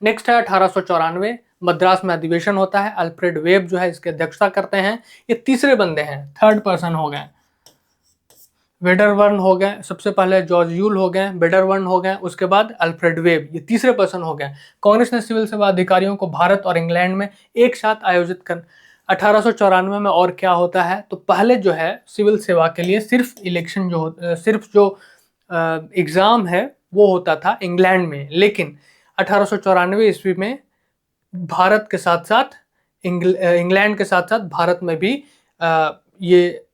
A: नेक्स्ट है 1894, मद्रास में अधिवेशन होता है। अल्फ्रेड वेब जो है इसकी अध्यक्षता करते हैं। ये तीसरे बंदे हैं, थर्ड पर्सन हो गए। वेडरबर्न हो गए, सबसे पहले जॉर्ज यूल हो गए, वेडरबर्न हो गए, उसके बाद अल्फ्रेड वेब, ये तीसरे पर्सन हो गए। कांग्रेस ने सिविल सेवा अधिकारियों को भारत और इंग्लैंड में एक साथ आयोजित कर 1894 में। और क्या होता है? तो पहले जो है सिविल सेवा के लिए सिर्फ इलेक्शन सिर्फ जो एग्जाम है वो होता था इंग्लैंड में, लेकिन 1894 ईस्वी में भारत के साथ साथ इंग्लैंड के साथ साथ भारत में भी ये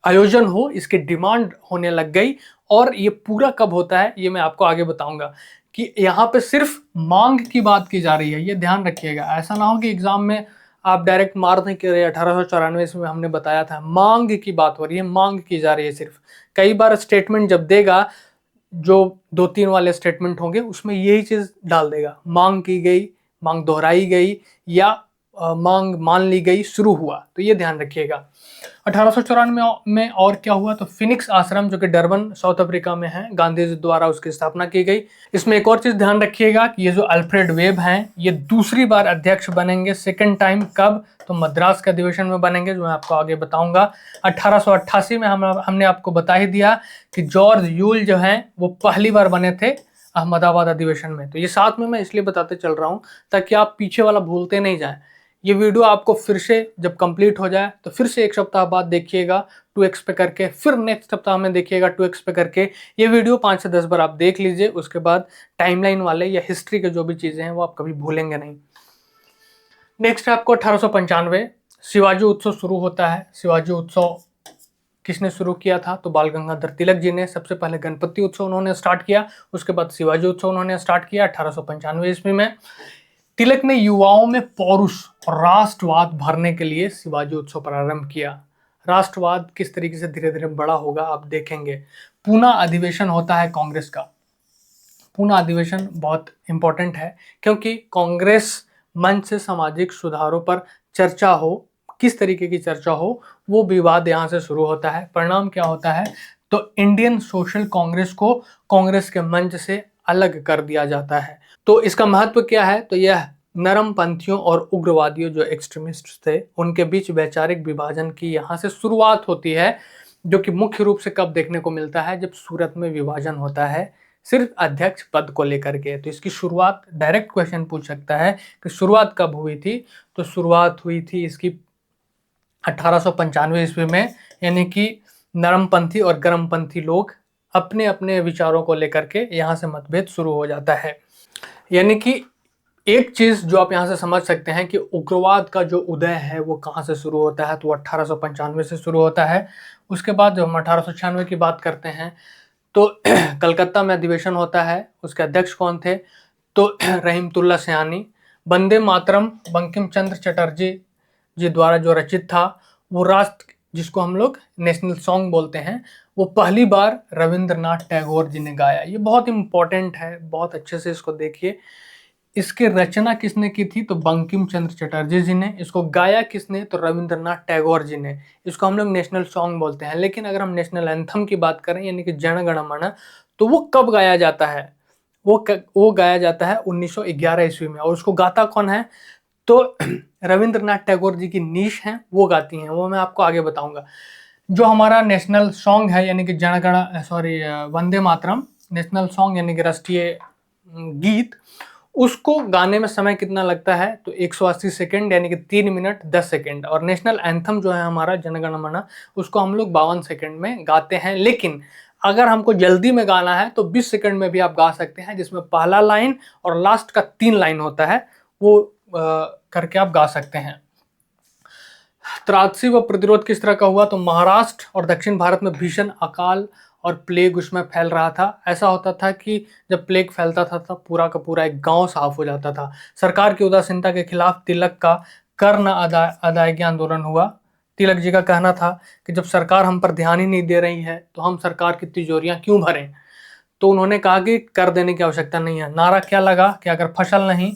A: आयोजन हो, इसकी डिमांड होने लग गई। और ये पूरा कब होता है ये मैं आपको आगे बताऊंगा, कि यहाँ पे सिर्फ मांग की बात की जा रही है, ये ध्यान रखिएगा। ऐसा ना हो कि एग्जाम में आप डायरेक्ट मार नहीं कर रहे। 1894 में हमने बताया था मांग की बात हो रही है, मांग की जा रही है सिर्फ। कई बार स्टेटमेंट जब देगा, जो 2-3 वाले स्टेटमेंट होंगे उसमें यही चीज डाल देगा, मांग की गई, मांग दोहराई गई, या मांग मान ली गई, शुरू हुआ। तो ये ध्यान रखिएगा। 1894 में और क्या हुआ? तो फिनिक्स आश्रम जो कि डरबन साउथ अफ्रीका में है, गांधी जी द्वारा उसकी स्थापना की गई। इसमें एक और चीज ध्यान रखिएगा कि ये जो अल्फ्रेड वेब हैं, ये दूसरी बार अध्यक्ष बनेंगे, सेकंड टाइम। कब? तो मद्रास के अधिवेशन में बनेंगे, जो मैं आपको आगे बताऊंगा। 1888 में हमने आपको बता ही दिया कि जॉर्ज यूल जो हैं वो पहली बार बने थे अहमदाबाद अधिवेशन में। तो ये साथ में मैं इसलिए बताते चल रहा हूँ ताकि आप पीछे वाला भूलते नहीं जाएं। ये वीडियो आपको फिर से जब कंप्लीट हो जाए तो फिर से 1 सप्ताह बाद देखिएगा 2x पे करके, फिर नेक्स्ट सप्ताह में देखिएगा 2x पे करके। ये वीडियो 5 से 10 बार आप देख लीजिए, उसके बाद टाइमलाइन वाले या हिस्ट्री के जो भी चीज़ें हैं वो आप कभी भूलेंगे नहीं। नेक्स्ट है आपको 1895, शिवाजी उत्सव शुरू होता है। शिवाजी उत्सव किसने शुरू किया था? तो बाल गंगाधर तिलक जी ने। सबसे पहले गणपति उत्सव उन्होंने स्टार्ट किया, उसके बाद शिवाजी उत्सव उन्होंने स्टार्ट किया 1895 ईस्वी में। तिलक ने युवाओं में पौरुष और राष्ट्रवाद भरने के लिए शिवाजी उत्सव प्रारंभ किया। राष्ट्रवाद किस तरीके से धीरे धीरे बड़ा होगा आप देखेंगे। पूना अधिवेशन होता है कांग्रेस का। पूना अधिवेशन बहुत इंपॉर्टेंट है, क्योंकि कांग्रेस मंच से सामाजिक सुधारों पर चर्चा हो, किस तरीके की चर्चा हो, वो विवाद यहाँ से शुरू होता है। परिणाम क्या होता है? तो इंडियन सोशल कांग्रेस को कांग्रेस के मंच से अलग कर दिया जाता है। तो इसका महत्व क्या है? तो यह नरम पंथियों और उग्रवादियों जो एक्सट्रीमिस्ट थे उनके बीच वैचारिक विभाजन की यहाँ से शुरुआत होती है, जो कि मुख्य रूप से कब देखने को मिलता है? जब सूरत में विभाजन होता है सिर्फ अध्यक्ष पद को लेकर के। तो इसकी शुरुआत, डायरेक्ट क्वेश्चन पूछ सकता है कि शुरुआत कब हुई थी? तो शुरुआत हुई थी इसकी 1895 ईस्वी में, यानी कि नरमपंथी और गर्मपंथी लोग अपने अपने विचारों को लेकर के यहाँ से मतभेद शुरू हो जाता है। यानी कि एक चीज जो आप यहाँ से समझ सकते हैं कि उग्रवाद का जो उदय है वो कहाँ से शुरू होता है? तो 1895 से शुरू होता है। उसके बाद जब हम 1896 की बात करते हैं तो कलकत्ता में अधिवेशन होता है। उसके अध्यक्ष कौन थे? तो रहीमतुल्ला सयानी। वंदे मातरम बंकिम चंद्र चटर्जी जी द्वारा जो रचित था, वो राष्ट्र जिसको हम लोग नेशनल सॉन्ग बोलते हैं, वो पहली बार रविंद्रनाथ टैगोर जी ने गाया। ये बहुत इंपॉर्टेंट है, बहुत अच्छे से इसको देखिए। इसकी रचना किसने की थी? तो बंकिम चंद्र चटर्जी जी ने। इसको गाया किसने? तो रविंद्रनाथ टैगोर जी ने। इसको हम लोग नेशनल सॉन्ग बोलते हैं। लेकिन अगर हम नेशनल एंथम की बात करें यानी कि जन गण मन, तो वो कब गाया जाता है? वो गाया जाता है 1911 ईस्वी में। और उसको गाता कौन है? तो रविंद्रनाथ टैगोर जी की नीश हैं, वो गाती हैं। वो मैं आपको आगे बताऊंगा। जो हमारा नेशनल सॉन्ग है यानी कि वंदे मातरम नेशनल सॉन्ग यानी कि राष्ट्रीय गीत, उसको गाने में समय कितना लगता है? तो 180 सेकंड यानी कि 3 मिनट 10 सेकंड। और नेशनल एंथम जो है हमारा जनगण मन, उसको हम लोग 52 सेकंड में गाते हैं। लेकिन अगर हमको जल्दी में गाना है तो 20 सेकंड में भी आप गा सकते हैं, जिसमें पहला लाइन और लास्ट का 3 लाइन होता है, वो करके आप गा सकते हैं। त्रासदी व प्रतिरोध किस तरह का हुआ? तो महाराष्ट्र और दक्षिण भारत में भीषण अकाल और प्लेग उसमें फैल रहा था। ऐसा होता था कि जब प्लेग फैलता था तब पूरा का पूरा एक गांव साफ हो जाता था। सरकार की उदासीनता के खिलाफ तिलक का कर न अदायगी आंदोलन हुआ। तिलक जी का कहना था कि जब सरकार हम पर ध्यान ही नहीं दे रही है तो हम सरकार की तिजोरियां क्यों भरें। तो उन्होंने कहा कि कर देने की आवश्यकता नहीं है। नारा क्या लगा कि अगर फसल नहीं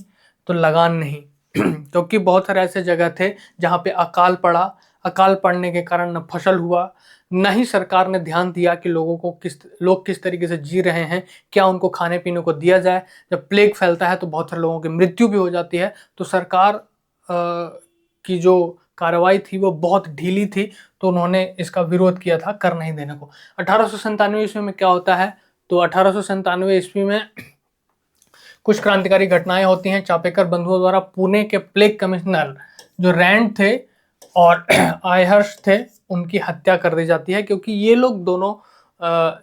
A: तो लगान नहीं। क्योंकि बहुत सारे ऐसे जगह थे जहाँ पे अकाल पड़ा। अकाल पड़ने के कारण न फसल हुआ, न ही सरकार ने ध्यान दिया कि लोग किस तरीके से जी रहे हैं, क्या उनको खाने पीने को दिया जाए। जब प्लेग फैलता है तो बहुत सारे लोगों की मृत्यु भी हो जाती है। तो सरकार की जो कार्रवाई थी वो बहुत ढीली थी, तो उन्होंने इसका विरोध किया था कर नहीं देने को। 1897 ईस्वी में क्या होता है? तो 1897 ईस्वी में कुछ क्रांतिकारी घटनाएं होती हैं। चापेकर बंधुओं द्वारा पुणे के प्लेग कमिश्नर जो रैंड थे और आयहर्ष थे, उनकी हत्या कर दी जाती है। क्योंकि ये लोग दोनों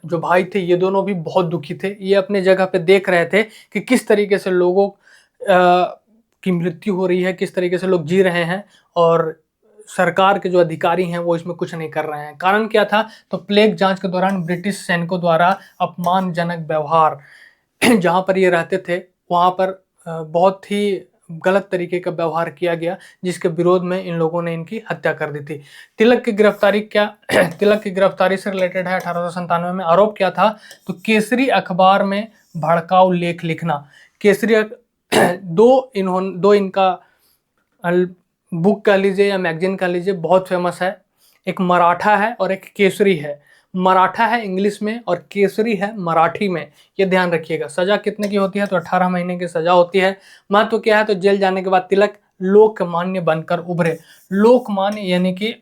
A: जो भाई थे, ये दोनों भी बहुत दुखी थे। ये अपने जगह पे देख रहे थे कि किस तरीके से लोगों की मृत्यु हो रही है, किस तरीके से लोग जी रहे हैं, और सरकार के जो अधिकारी हैं वो इसमें कुछ नहीं कर रहे हैं। कारण क्या था? तो प्लेग जांच के दौरान ब्रिटिश सैनिकों द्वारा अपमानजनक व्यवहार, जहाँ पर ये रहते थे वहाँ पर बहुत ही गलत तरीके का व्यवहार किया गया, जिसके विरोध में इन लोगों ने इनकी हत्या कर दी थी। तिलक की गिरफ्तारी क्या तिलक की गिरफ्तारी से रिलेटेड है। 1897 में आरोप क्या था? तो केसरी अखबार में भड़काऊ लेख लिखना। केसरी दो इनका बुक कह लीजिए या मैगजीन कह लीजिए, बहुत फेमस है। एक मराठा है और एक केसरी है। मराठा है इंग्लिश में और केसरी है मराठी में। ये ध्यान रखिएगा। सजा कितने की होती है? तो 18 महीने की सजा होती है। महत्व क्या है? तो जेल जाने के बाद तिलक लोकमान्य बनकर उभरे। लोकमान्य यानी कि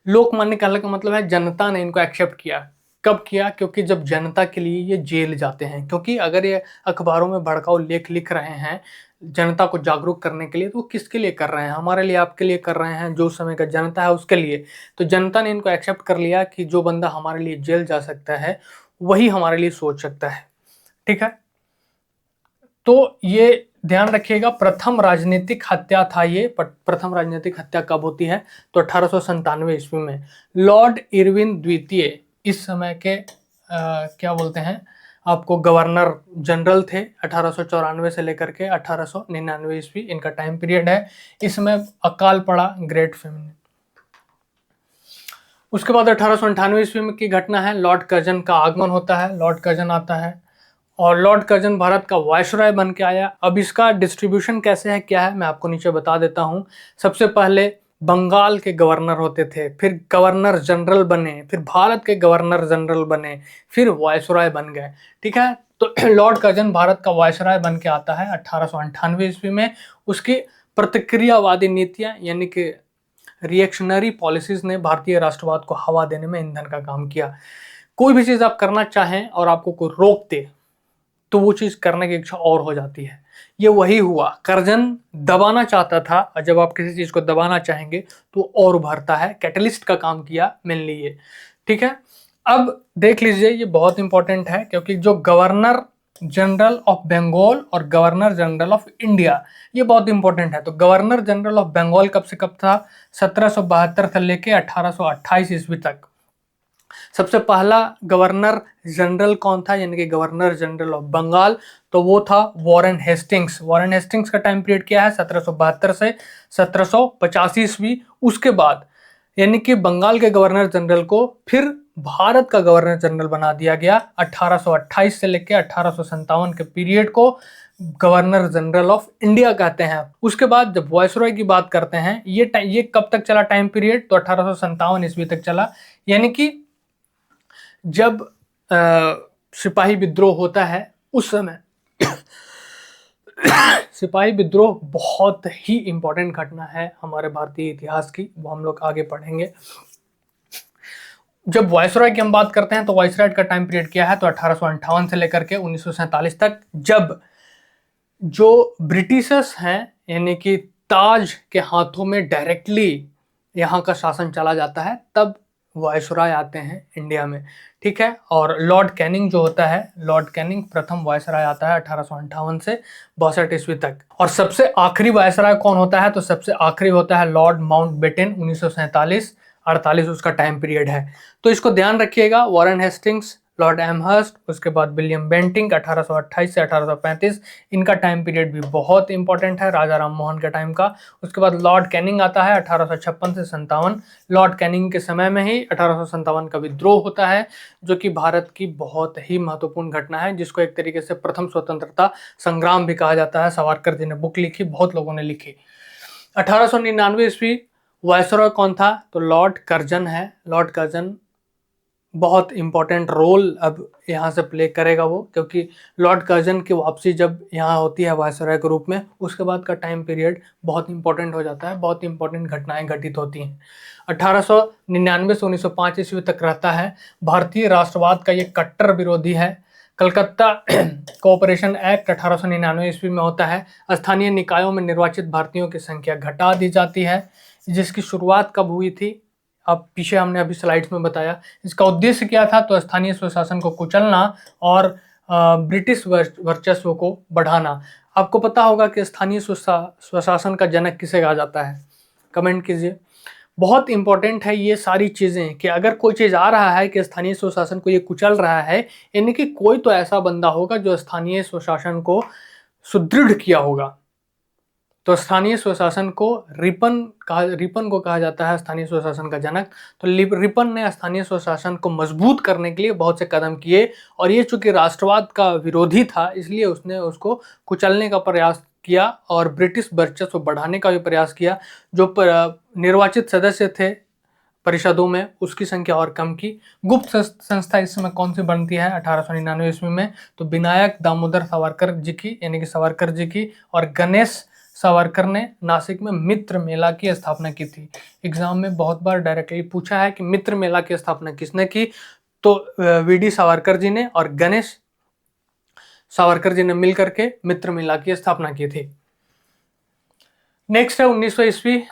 A: लोकमान्य कहने का मतलब है जनता ने इनको एक्सेप्ट किया। कब किया? क्योंकि जब जनता के लिए ये जेल जाते हैं। क्योंकि अगर ये अखबारों में भड़काऊ लेख लिख रहे हैं जनता को जागरूक करने के लिए, तो वो किसके लिए कर रहे हैं? हमारे लिए, आपके लिए कर रहे हैं, जो समय का जनता है उसके लिए। तो जनता ने इनको एक्सेप्ट कर लिया कि जो बंदा हमारे लिए जेल जा सकता है वही हमारे लिए सोच सकता है। ठीक है, तो ये ध्यान रखिएगा। प्रथम राजनीतिक हत्या था ये। प्रथम राजनीतिक हत्या कब होती है? तो 1897 ईस्वी में। लॉर्ड इरविन द्वितीय इस समय के क्या बोलते हैं आपको, गवर्नर जनरल थे। 1894 से लेकर के 1899 ईस्वी इनका टाइम पीरियड है। इसमें अकाल पड़ा, ग्रेट फेमिन। उसके बाद 1898 ईस्वी में की घटना है, लॉर्ड कर्जन का आगमन होता है। लॉर्ड कर्जन आता है और लॉर्ड कर्जन भारत का वायसराय बन के आया। अब इसका डिस्ट्रीब्यूशन कैसे है, क्या है, मैं आपको नीचे बता देता हूँ। सबसे पहले बंगाल के गवर्नर होते थे, फिर गवर्नर जनरल बने, फिर भारत के गवर्नर जनरल बने, फिर वायसराय बन गए। ठीक है, तो लॉर्ड कर्जन भारत का वायसराय बन के आता है 1898 ईस्वी में। उसकी प्रतिक्रियावादी नीतियां यानी कि रिएक्शनरी पॉलिसीज ने भारतीय राष्ट्रवाद को हवा देने में ईंधन का काम किया। कोई भी चीज आप करना चाहें और आपको कोई रोक दे तो वो चीज करने की इच्छा और हो जाती है। ये वही हुआ। कर्जन दबाना चाहता था और जब आप किसी चीज को दबाना चाहेंगे तो और उभरता है। कैटलिस्ट का काम किया मेनली ये। ठीक है, अब देख लीजिए, ये बहुत इंपॉर्टेंट है क्योंकि जो गवर्नर जनरल ऑफ बंगाल और गवर्नर जनरल ऑफ इंडिया, ये बहुत इंपॉर्टेंट है। तो गवर्नर जनरल ऑफ बंगाल कब से कब था? 1772 से लेके 1828 ईस्वी तक। सबसे पहला गवर्नर जनरल कौन था, यानी कि गवर्नर जनरल ऑफ बंगाल? तो वो था वॉरेन हेस्टिंग्स। वॉरेन हेस्टिंग्स का टाइम पीरियड क्या है? 1772 से 1785 ईस्वी। उसके बाद यानी कि बंगाल के गवर्नर जनरल को फिर भारत का गवर्नर जनरल बना दिया गया। 1828 से लेकर 1857 के पीरियड को गवर्नर जनरल ऑफ इंडिया कहते हैं। उसके बाद जब वायसरॉय की बात करते हैं, ये कब तक चला टाइम पीरियड, तो 1857 ईस्वी तक चला। यानी कि जब सिपाही विद्रोह होता है उस समय सिपाही विद्रोह बहुत ही इंपॉर्टेंट घटना है हमारे भारतीय इतिहास की, वो हम लोग आगे पढ़ेंगे। जब वायसरॉय की हम बात करते हैं तो वायसरॉय का टाइम पीरियड क्या है, तो 1858 से लेकर के 1947 तक, जब जो ब्रिटिशर्स हैं यानी कि ताज के हाथों में डायरेक्टली यहाँ का शासन चला जाता है, तब वायसरॉय आते हैं इंडिया में, ठीक है। और लॉर्ड कैनिंग जो होता है, लॉर्ड कैनिंग प्रथम वायसरॉय आता है 1858 से 62 ईस्वी तक। और सबसे आखिरी वायसरॉय कौन होता है, तो सबसे आखिरी होता है लॉर्ड माउंटबेटन, 1947-48 उसका टाइम पीरियड है। तो इसको ध्यान रखिएगा। वॉरेन हेस्टिंग्स, लॉर्ड एमहर्स्ट, उसके बाद विलियम बेंटिंक 1828 से 1835, इनका टाइम पीरियड भी बहुत इंपॉर्टेंट है, राजा राम मोहन के टाइम का। उसके बाद लॉर्ड कैनिंग आता है 1856 से 57। लॉर्ड कैनिंग के समय में ही 1857 का विद्रोह होता है, जो कि भारत की बहुत ही महत्वपूर्ण घटना है, जिसको एक तरीके से प्रथम स्वतंत्रता संग्राम भी कहा जाता है। सावरकर जी ने बुक लिखी, बहुत लोगों ने लिखी। 1899 ईस्वी वायसरॉय कौन था, तो लॉर्ड कर्जन है। लॉर्ड कर्जन बहुत इंपॉर्टेंट रोल अब यहाँ से प्ले करेगा वो, क्योंकि लॉर्ड कर्जन की वापसी जब यहाँ होती है वायसरॉय के रूप में, उसके बाद का टाइम पीरियड बहुत इंपॉर्टेंट हो जाता है, बहुत इंपॉर्टेंट घटनाएं घटित होती हैं। 1899 से 1905 ईस्वी तक रहता है। भारतीय राष्ट्रवाद का ये कट्टर विरोधी है। कलकत्ता कोऑपरेशन एक्ट 1899 ईस्वी में होता है। स्थानीय निकायों में निर्वाचित भारतीयों की संख्या घटा दी जाती है, जिसकी शुरुआत कब हुई थी, अब पीछे हमने अभी स्लाइड्स में बताया। इसका उद्देश्य क्या था, तो स्थानीय स्वशासन को कुचलना और ब्रिटिश वर्चस्व को बढ़ाना। आपको पता होगा कि स्थानीय स्वशासन का जनक किसे कहा जाता है, कमेंट कीजिए। बहुत इंपॉर्टेंट है ये सारी चीज़ें, कि अगर कोई चीज़ आ रहा है कि स्थानीय स्वशासन को ये कुचल रहा है, यानी कि कोई तो ऐसा बंदा होगा जो स्थानीय स्वशासन को सुदृढ़ किया होगा। तो स्थानीय स्वशासन को रिपन को कहा जाता है स्थानीय स्वशासन का जनक। तो रिपन ने स्थानीय स्वशासन को मजबूत करने के लिए बहुत से कदम किए, और ये चूंकि राष्ट्रवाद का विरोधी था, इसलिए उसने उसको कुचलने का प्रयास किया और ब्रिटिश वर्चस्व बढ़ाने का भी प्रयास किया। जो निर्वाचित सदस्य थे परिषदों में, उसकी संख्या और कम की। गुप्त संस्था इस समय कौन सी बनती है 1899 ईस्वी में, तो विनायक दामोदर सावरकर जी की, यानी कि सावरकर जी की, और गणेश सावरकर ने नासिक में मित्र मेला की स्थापना की थी। एग्जाम में बहुत बार डायरेक्टली पूछा है कि मित्र मेला की स्थापना किसने की, तो वीडी सावरकर जी ने और गणेश सावरकर जी ने मिलकर के मित्र मेला की स्थापना की थी। नेक्स्ट है 1900 ईस्वी।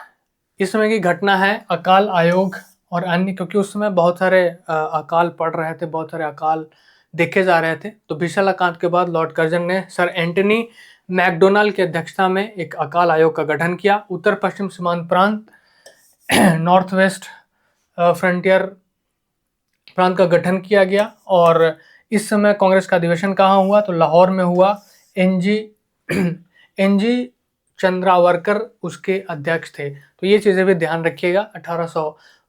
A: इस समय की घटना है अकाल आयोग और अन्य, क्योंकि उस समय बहुत सारे अकाल पड़ रहे थे, बहुत सारे अकाल देखे जा रहे थे। तो विशालाकांत के बाद लॉर्ड कर्जन ने सर एंटनी मैकडोनाल्ड की अध्यक्षता में एक अकाल आयोग का गठन किया। उत्तर पश्चिम सीमांत प्रांत नॉर्थ वेस्ट फ्रंटियर प्रांत का गठन किया गया। और इस समय कांग्रेस का अधिवेशन कहाँ हुआ, तो लाहौर में हुआ। एनजी चंद्रावरकर उसके अध्यक्ष थे। तो ये चीज़ें भी ध्यान रखिएगा।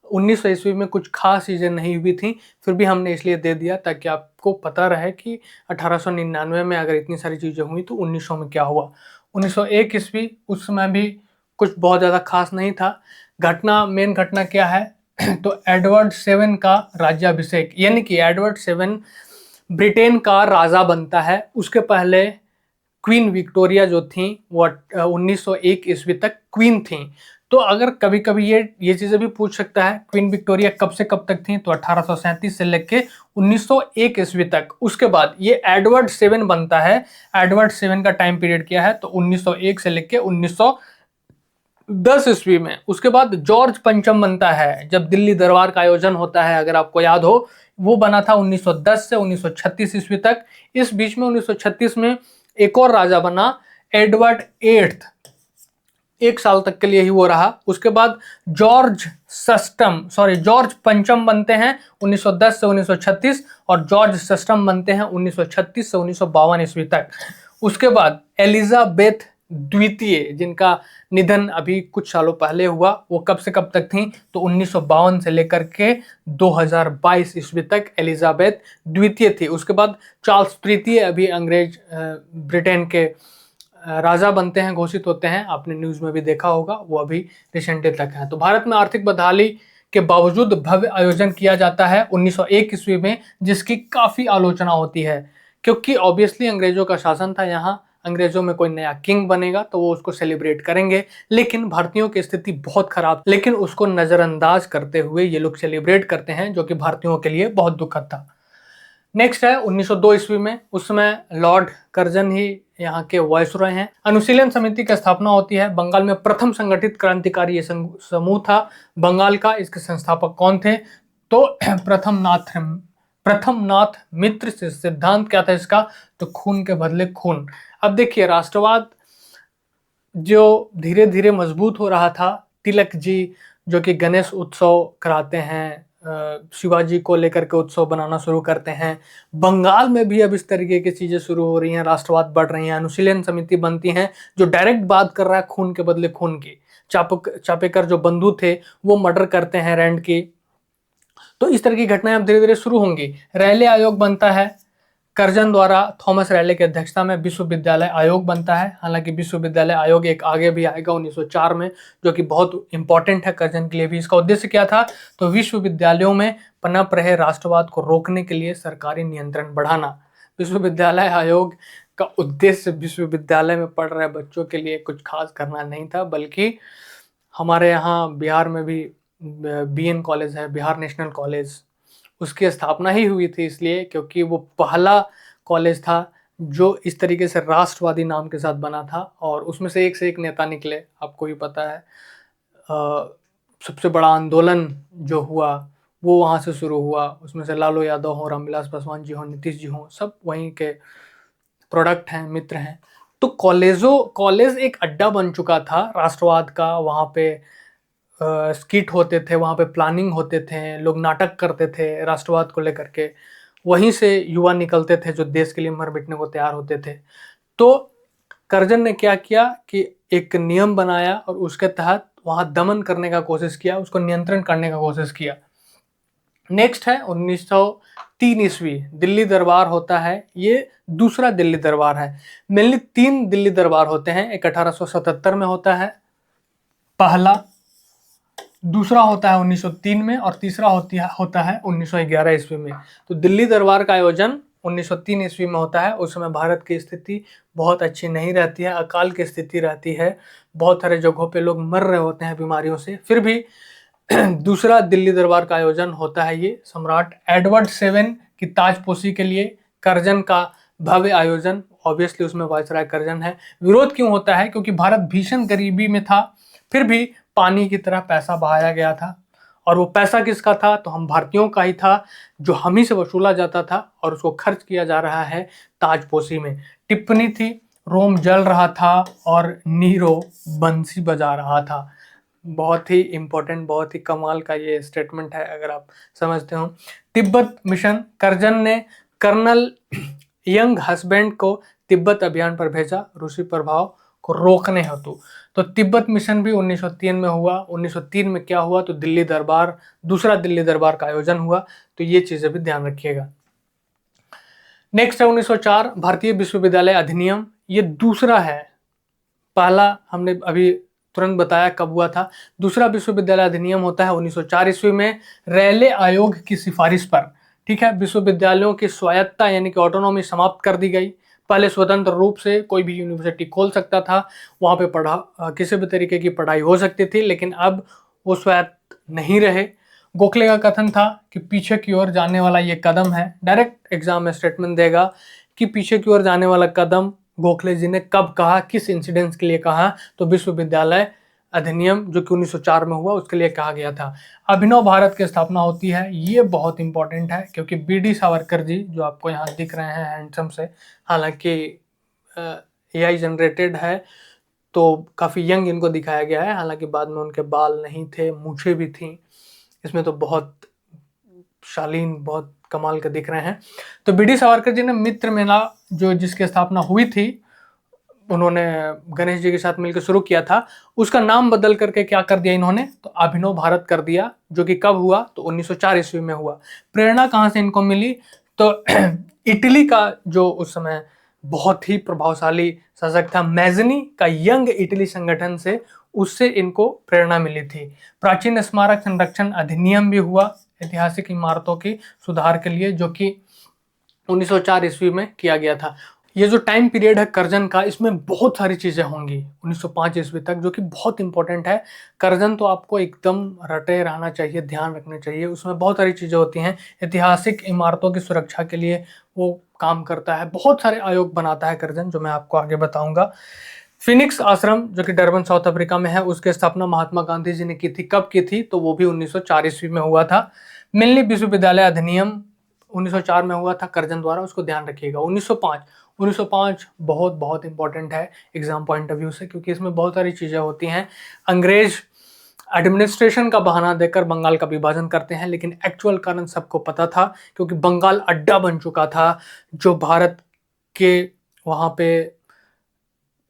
A: 1900 ईस्वी में कुछ खास चीज़ें नहीं हुई थी, फिर भी हमने इसलिए दे दिया ताकि आपको पता रहे कि 1899 में अगर इतनी सारी चीज़ें हुई तो 1900 में क्या हुआ। 1901 ईस्वी, उस समय भी कुछ बहुत ज़्यादा खास नहीं था। मेन घटना क्या है, तो एडवर्ड 7 का राज्याभिषेक, यानी कि एडवर्ड 7 ब्रिटेन का राजा बनता है। उसके पहले क्वीन विक्टोरिया जो थी वो 1901 ईस्वी तक क्वीन थी। तो अगर कभी कभी ये चीज़ें भी पूछ सकता है, क्वीन विक्टोरिया कब से कब तक थी, तो 1837 से लेके 1901 ईस्वी तक। उसके बाद ये एडवर्ड 7 बनता है। एडवर्ड 7 का टाइम पीरियड क्या है, तो 1901 से लेके 1910 ईस्वी में। उसके बाद जॉर्ज पंचम बनता है, जब दिल्ली दरबार का आयोजन होता है, अगर आपको याद हो, वो बना था 1910 से 1936 ईस्वी तक। इस बीच में 1936 में एक और राजा बना, एडवर्ड 8, 1 साल तक के लिए ही वो रहा। उसके बाद जॉर्ज पंचम बनते हैं 1910 से 1936, और जॉर्ज सस्टम बनते हैं 1936 से 1952 ईस्वी तक। उसके बाद एलिजाबेथ द्वितीय, जिनका निधन अभी कुछ सालों पहले हुआ, वो कब से कब तक थी, तो 1952 से लेकर के 2022 ईस्वी तक एलिजाबेथ द्वितीय थी। उसके बाद चार्ल्स तृतीय अभी अंग्रेज ब्रिटेन के राजा बनते हैं, घोषित होते हैं, आपने न्यूज़ में भी देखा होगा, वो अभी रिसेंटली तक है। तो भारत में आर्थिक बदहाली के बावजूद भव्य आयोजन किया जाता है 1901 ईस्वी में, जिसकी काफ़ी आलोचना होती है, क्योंकि ऑब्वियसली अंग्रेजों का शासन था यहाँ, अंग्रेजों में कोई नया किंग बनेगा तो वो उसको सेलिब्रेट करेंगे, लेकिन भारतीयों की स्थिति बहुत खराब, लेकिन उसको नज़रअंदाज करते हुए ये लोग सेलिब्रेट करते हैं, जो कि भारतीयों के लिए बहुत दुखद था। नेक्स्ट है 1902 ईस्वी में, उस समय लॉर्ड कर्जन ही यहाँ के वायसरॉय हैं। अनुशीलन समिति की स्थापना होती है। बंगाल में प्रथम संगठित क्रांतिकारी ये समूह था बंगाल का। इसके संस्थापक कौन थे, तो प्रथमनाथ मित्र। सिद्धांत क्या था इसका, तो खून के बदले खून। अब देखिए, राष्ट्रवाद जो धीरे धीरे मजबूत हो रहा था, तिलक जी जो कि गणेश उत्सव कराते हैं, शिवाजी को लेकर के उत्सव बनाना शुरू करते हैं, बंगाल में भी अब इस तरीके की चीजें शुरू हो रही हैं, राष्ट्रवाद बढ़ रही हैं, अनुशीलन समिति बनती हैं जो डायरेक्ट बात कर रहा है खून के बदले खून की। चापेकर जो बंधु थे वो मर्डर करते हैं रैंड की। तो इस तरह की घटनाएं अब धीरे धीरे शुरू होंगी। रैले आयोग बनता है कर्जन द्वारा, थॉमस रैले की अध्यक्षता में विश्वविद्यालय आयोग बनता है। हालांकि विश्वविद्यालय आयोग एक आगे भी आएगा 1904 में, जो कि बहुत इंपॉर्टेंट है कर्जन के लिए भी। इसका उद्देश्य क्या था, तो विश्वविद्यालयों में पनप रहे राष्ट्रवाद को रोकने के लिए सरकारी नियंत्रण बढ़ाना। विश्वविद्यालय आयोग का उद्देश्य विश्वविद्यालय में पढ़ रहे बच्चों के लिए कुछ खास करना नहीं था, बल्कि हमारे यहाँ बिहार में भी BN कॉलेज है, बिहार नेशनल कॉलेज, उसकी स्थापना ही हुई थी इसलिए क्योंकि वो पहला कॉलेज था जो इस तरीके से राष्ट्रवादी नाम के साथ बना था, और उसमें से एक नेता निकले, आपको भी पता है। सबसे बड़ा आंदोलन जो हुआ वो वहाँ से शुरू हुआ, उसमें से लालू यादव हो, रामविलास पासवान जी हो, नीतीश जी हो, सब वहीं के प्रोडक्ट हैं, मित्र हैं। तो कॉलेज एक अड्डा बन चुका था राष्ट्रवाद का। वहाँ पे स्किट होते थे, वहाँ पे प्लानिंग होते थे, लोग नाटक करते थे राष्ट्रवाद को लेकर के, वहीं से युवा निकलते थे जो देश के लिए मर मिटने को तैयार होते थे। तो कर्जन ने क्या किया कि एक नियम बनाया और उसके तहत वहाँ दमन करने का कोशिश किया, उसको नियंत्रण करने का कोशिश किया। नेक्स्ट है 1903 ईस्वी, दिल्ली दरबार होता है। ये दूसरा दिल्ली दरबार है। मेनली 3 दिल्ली दरबार होते हैं। एक 1877 में होता है पहला, दूसरा होता है 1903 में, और तीसरा होता है 1911 ईस्वी में। तो दिल्ली दरबार का आयोजन 1903 ईस्वी में होता है। उस समय भारत की स्थिति बहुत अच्छी नहीं रहती है, अकाल की स्थिति रहती है, बहुत सारे जगहों पे लोग मर रहे होते हैं बीमारियों से। फिर भी दूसरा दिल्ली दरबार का आयोजन होता है ये सम्राट एडवर्ड 7 की ताजपोशी के लिए। कर्जन का भव्य आयोजन, ऑब्वियसली उसमें वायसराय कर्जन है। विरोध क्यों होता है, क्योंकि भारत भीषण गरीबी में था, फिर भी पानी की तरह पैसा बहाया गया था, और वो पैसा किसका था, तो हम भारतीयों का ही था, जो हम ही से वसूला जाता था और उसको खर्च किया जा रहा है ताजपोशी में। टिप्पणी थी, रोम जल रहा था और नीरो बंसी बजा रहा था। बहुत ही इंपॉर्टेंट, बहुत ही कमाल का ये स्टेटमेंट है अगर आप समझते हो। तिब्बत मिशन, कर्जन ने कर्नल यंग हस्बैंड को तिब्बत अभियान पर भेजा रूसी प्रभाव को रोकने हेतु। तो तिब्बत मिशन भी 1903 में हुआ। 1903 में क्या हुआ, तो दिल्ली दरबार, दूसरा दिल्ली दरबार का आयोजन हुआ। तो ये चीजें भी ध्यान रखिएगा। नेक्स्ट है 1904 भारतीय विश्वविद्यालय अधिनियम। ये दूसरा है, पहला हमने अभी तुरंत बताया कब हुआ था। दूसरा विश्वविद्यालय अधिनियम होता है 1904 ईस्वी में, रैले आयोग की सिफारिश पर। ठीक है, विश्वविद्यालयों की स्वायत्ता यानी कि ऑटोनॉमी समाप्त कर दी गई। पहले स्वतंत्र रूप से कोई भी यूनिवर्सिटी खोल सकता था, वहाँ पे किसी भी तरीके की पढ़ाई हो सकती थी, लेकिन अब वो स्वायत्त नहीं रहे। गोखले का कथन था कि पीछे की ओर जाने वाला ये कदम है। डायरेक्ट एग्जाम में स्टेटमेंट देगा कि पीछे की ओर जाने वाला कदम गोखले जी ने कब कहा, किस इंसिडेंट्स के लिए कहा, तो विश्वविद्यालय अधिनियम जो कि 1904 में हुआ उसके लिए कहा गया था। अभिनव भारत की स्थापना होती है। ये बहुत इंपॉर्टेंट है क्योंकि BD सावरकर जी जो आपको यहाँ दिख रहे हैं हैंडसम से, हालांकि AI जनरेटेड है तो काफ़ी यंग इनको दिखाया गया है, हालांकि बाद में उनके बाल नहीं थे, मूछें भी थी, इसमें तो बहुत शालीन, बहुत कमाल के दिख रहे हैं। तो BD सावरकर जी ने मित्र मेला जो जिसकी स्थापना हुई थी, उन्होंने गणेश जी के साथ मिलकर शुरू किया था, उसका नाम बदल करके क्या कर दिया इन्होंने, तो अभिनव भारत कर दिया, जो कि कब हुआ, तो 1904 ईस्वी में हुआ। प्रेरणा कहाँ से इनको मिली, तो इटली का जो उस समय बहुत ही प्रभावशाली शासक था मैज़नी का यंग इटली संगठन से, उससे इनको प्रेरणा मिली थी। प्राचीन स्मारक संरक्षण अधिनियम भी हुआ ऐतिहासिक इमारतों की सुधार के लिए, जो कि 1904 ईस्वी में किया गया था। ये जो टाइम पीरियड है करजन का, इसमें बहुत सारी चीज़ें होंगी 1905 ईस्वी तक, जो कि बहुत इंपॉर्टेंट है। करजन तो आपको एकदम रटे रहना चाहिए, ध्यान रखना चाहिए, उसमें बहुत सारी चीज़ें होती हैं। ऐतिहासिक इमारतों की सुरक्षा के लिए वो काम करता है, बहुत सारे आयोग बनाता है करजन, जो मैं आपको आगे बताऊंगा। फिनिक्स आश्रम जो कि डरबन साउथ अफ्रीका में है, उसकी स्थापना महात्मा गांधी जी ने की थी। कब की थी, तो वो भी 1904 ईस्वी में हुआ था। मिलनी विश्वविद्यालय अधिनियम 1904 में हुआ था करजन द्वारा, उसको ध्यान रखिएगा। 1905 बहुत बहुत इंपॉर्टेंट है एग्जाम पॉइंट ऑफ व्यू से, क्योंकि इसमें बहुत सारी चीज़ें होती हैं। अंग्रेज एडमिनिस्ट्रेशन का बहाना देकर बंगाल का विभाजन करते हैं, लेकिन एक्चुअल कारण सबको पता था, क्योंकि बंगाल अड्डा बन चुका था। जो भारत के वहाँ पे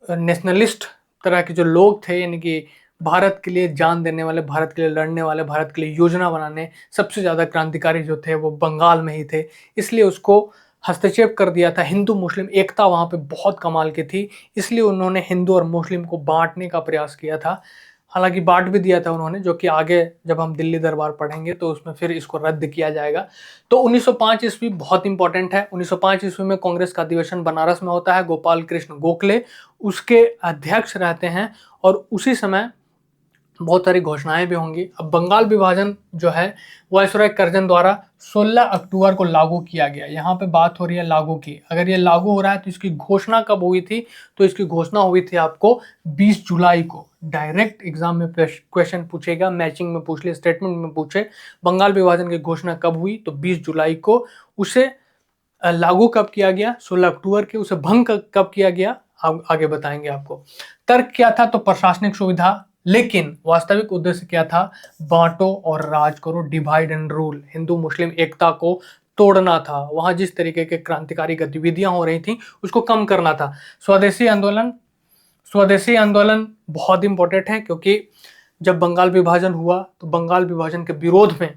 A: नेशनलिस्ट तरह के जो लोग थे, यानी कि भारत के लिए जान देने वाले, भारत के लिए लड़ने वाले, भारत के लिए योजना बनाने सबसे ज़्यादा क्रांतिकारी जो थे वो बंगाल में ही थे, इसलिए उसको हस्तक्षेप कर दिया था। हिंदू मुस्लिम एकता वहाँ पे बहुत कमाल की थी, इसलिए उन्होंने हिंदू और मुस्लिम को बांटने का प्रयास किया था। हालांकि बांट भी दिया था उन्होंने, जो कि आगे जब हम दिल्ली दरबार पढ़ेंगे तो उसमें फिर इसको रद्द किया जाएगा। तो 1905 ईस्वी बहुत इंपॉर्टेंट है। 1905 ईस्वी में कांग्रेस का अधिवेशन बनारस में होता है। गोपाल कृष्ण गोखले उसके अध्यक्ष रहते हैं, और उसी समय बहुत सारी घोषणाएं भी होंगी। अब बंगाल विभाजन जो है वायसराय करजन द्वारा 16 अक्टूबर को लागू किया गया। यहाँ पे बात हो रही है लागू की। अगर ये लागू हो रहा है तो इसकी घोषणा कब हुई थी, तो इसकी घोषणा हुई थी आपको 20 जुलाई को। डायरेक्ट एग्जाम में क्वेश्चन पूछेगा, मैचिंग में पूछ ले, स्टेटमेंट में पूछे, बंगाल विभाजन की घोषणा कब हुई, तो 20 जुलाई को। उसे लागू कब किया गया, 16 अक्टूबर के। उसे भंग कब किया गया, आगे बताएंगे आपको। तर्क क्या था, तो प्रशासनिक सुविधा, लेकिन वास्तविक उद्देश्य क्या था, बांटो और राज करो, डिवाइड एंड रूल। हिंदू मुस्लिम एकता को तोड़ना था, वहां जिस तरीके के क्रांतिकारी गतिविधियां हो रही थी उसको कम करना था। स्वदेशी आंदोलन, स्वदेशी आंदोलन बहुत इंपॉर्टेंट है, क्योंकि जब बंगाल विभाजन हुआ तो बंगाल विभाजन के विरोध में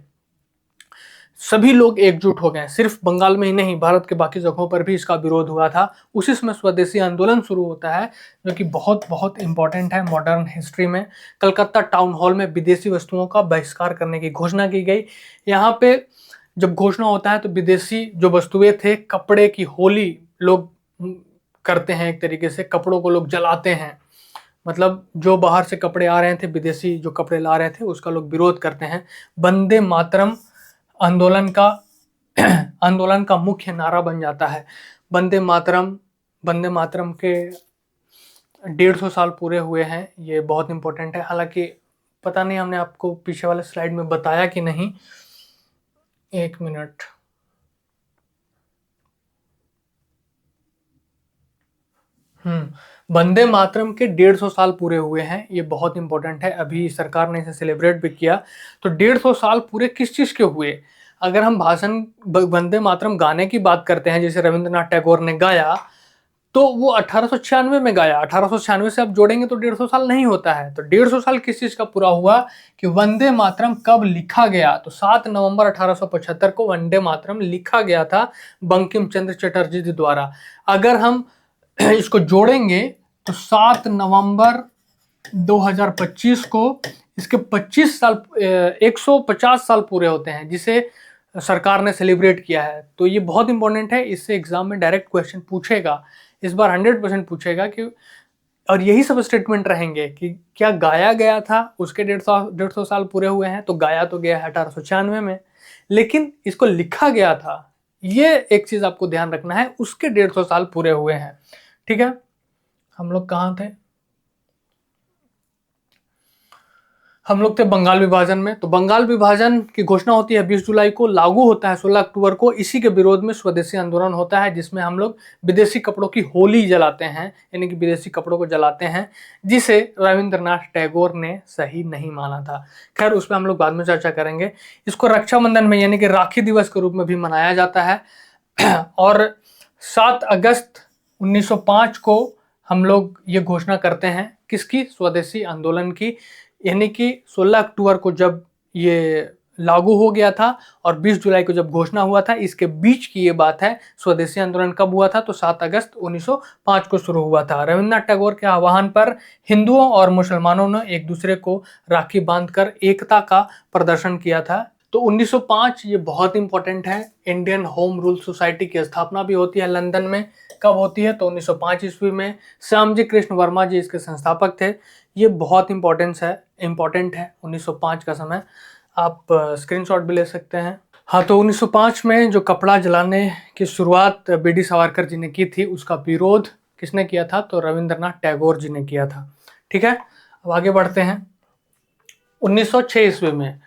A: सभी लोग एकजुट हो गए। सिर्फ बंगाल में ही नहीं, भारत के बाकी जगहों पर भी इसका विरोध हुआ था। उसी समय स्वदेशी आंदोलन शुरू होता है, जो कि बहुत बहुत इंपॉर्टेंट है मॉडर्न हिस्ट्री में। कलकत्ता टाउन हॉल में विदेशी वस्तुओं का बहिष्कार करने की घोषणा की गई। यहाँ पे जब घोषणा होता है तो विदेशी जो वस्तुएं थे, कपड़े की होली लोग करते हैं, एक तरीके से कपड़ों को लोग जलाते हैं। मतलब जो बाहर से कपड़े आ रहे थे, विदेशी जो कपड़े ला रहे थे, उसका लोग विरोध करते हैं। वंदे मातरम आंदोलन का आंदोलन का मुख्य नारा बन जाता है। वंदे मातरम, वंदे मातरम के 150 साल पूरे हुए हैं, ये बहुत इंपॉर्टेंट है। हालांकि पता नहीं हमने आपको पीछे वाले स्लाइड में बताया कि नहीं, एक मिनट। वंदे मातरम के 150 साल पूरे हुए हैं, ये बहुत इंपॉर्टेंट है। अभी सरकार ने इसे सेलिब्रेट भी किया। तो 150 साल पूरे किस चीज़ के हुए, अगर हम भाषण वंदे मातरम गाने की बात करते हैं, जैसे रविंद्रनाथ टैगोर ने गाया, तो वो 1896 में गाया। 1896 से आप जोड़ेंगे तो 150 साल नहीं होता है। तो 150 साल किस चीज़ का पूरा हुआ, कि वंदे मातरम कब लिखा गया, तो 7 नवंबर 1875 को वंदे मातरम लिखा गया था बंकिम चंद्र चटर्जी द्वारा। अगर हम इसको जोड़ेंगे तो 7 नवंबर 2025 को इसके 25 साल 150 साल पूरे होते हैं, जिसे सरकार ने सेलिब्रेट किया है। तो ये बहुत इंपॉर्टेंट है, इससे एग्जाम में डायरेक्ट क्वेश्चन पूछेगा, इस बार 100% पूछेगा कि, और यही सब स्टेटमेंट रहेंगे कि क्या गाया गया था, उसके 150 साल पूरे हुए हैं। तो गाया तो गया है 1896 में, लेकिन इसको लिखा गया था, ये एक चीज आपको ध्यान रखना है, उसके 150 साल पूरे हुए हैं। ठीक है, हम लोग कहाँ थे, हम लोग थे बंगाल विभाजन में। तो बंगाल विभाजन की घोषणा होती है 20 जुलाई को, लागू होता है 16 अक्टूबर को। इसी के विरोध में स्वदेशी आंदोलन होता है, जिसमें हम लोग विदेशी कपड़ों की होली जलाते हैं, यानी कि विदेशी कपड़ों को जलाते हैं, जिसे रविंद्रनाथ टैगोर ने सही नहीं माना था। खैर, उस पर हम लोग बाद में चर्चा करेंगे। इसको रक्षाबंधन में, यानी कि राखी दिवस के रूप में भी मनाया जाता है। और 7 अगस्त 1905 को हम लोग ये घोषणा करते हैं किसकी, स्वदेशी आंदोलन की। यानी कि 16 अक्टूबर को जब ये लागू हो गया था और 20 जुलाई को जब घोषणा हुआ था, इसके बीच की ये बात है। स्वदेशी आंदोलन कब हुआ था, तो 7 अगस्त 1905 को शुरू हुआ था। रविन्द्रनाथ टैगोर के आह्वान पर हिंदुओं और मुसलमानों ने एक दूसरे को राखी बांधकर एकता का प्रदर्शन किया था। तो 1905 ये बहुत इंपॉर्टेंट है। इंडियन होम रूल सोसाइटी की स्थापना भी होती है लंदन में। कब होती है, तो 1905 ईस्वी में। श्यामजी कृष्ण वर्मा जी इसके संस्थापक थे। ये बहुत इंपॉर्टेंट है 1905 का समय। आप स्क्रीनशॉट भी ले सकते हैं। हाँ, तो 1905 में जो कपड़ा जलाने की शुरुआत बीडी सावरकर जी ने की थी, उसका विरोध किसने किया था, तो रविंद्रनाथ टैगोर जी ने किया था। ठीक है, अब आगे बढ़ते हैं। 1906 ईस्वी में,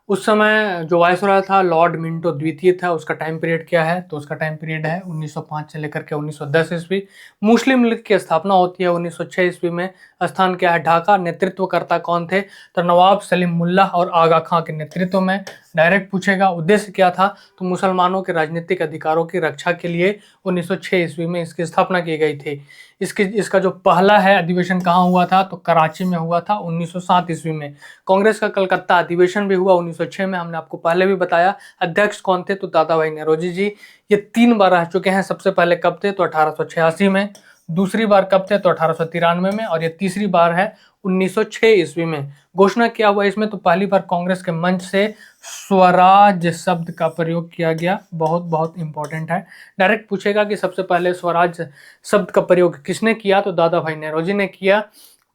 A: उस समय जो वायसरॉय था लॉर्ड मिंटो द्वितीय था। उसका टाइम पीरियड क्या है, तो उसका टाइम पीरियड है 1905 से लेकर के 1910 ईस्वी। मुस्लिम लीग की स्थापना होती है 1906 ईस्वी में। स्थान क्या है, ढाका। नेतृत्वकर्ता कौन थे, तो नवाब सलीम मुल्ला और आगा खां के नेतृत्व में। डायरेक्ट पूछेगा। उद्देश्य क्या था, तो मुसलमानों के राजनीतिक अधिकारों की रक्षा के लिए 1906 ईस्वी में इसकी स्थापना की गई थी। इसका जो पहला है अधिवेशन कहाँ हुआ था, तो कराची में हुआ था 1907 ईस्वी में। कांग्रेस का कलकत्ता अधिवेशन भी हुआ 1906 में, हमने आपको पहले भी बताया। अध्यक्ष कौन थे, तो दादा भाई नौरोजी जी। ये 3 बार रह चुके हैं। सबसे पहले कब थे, तो 1886 में। दूसरी बार कब थे, तो 1893 में। और ये तीसरी बार है 1906 ईस्वी में। घोषणा क्या हुआ इसमें, तो पहली बार कांग्रेस के मंच से स्वराज शब्द का प्रयोग किया गया। बहुत बहुत इंपॉर्टेंट है। डायरेक्ट पूछेगा कि सबसे पहले स्वराज शब्द का प्रयोग किसने किया, तो दादा भाई नौरोजी ने किया।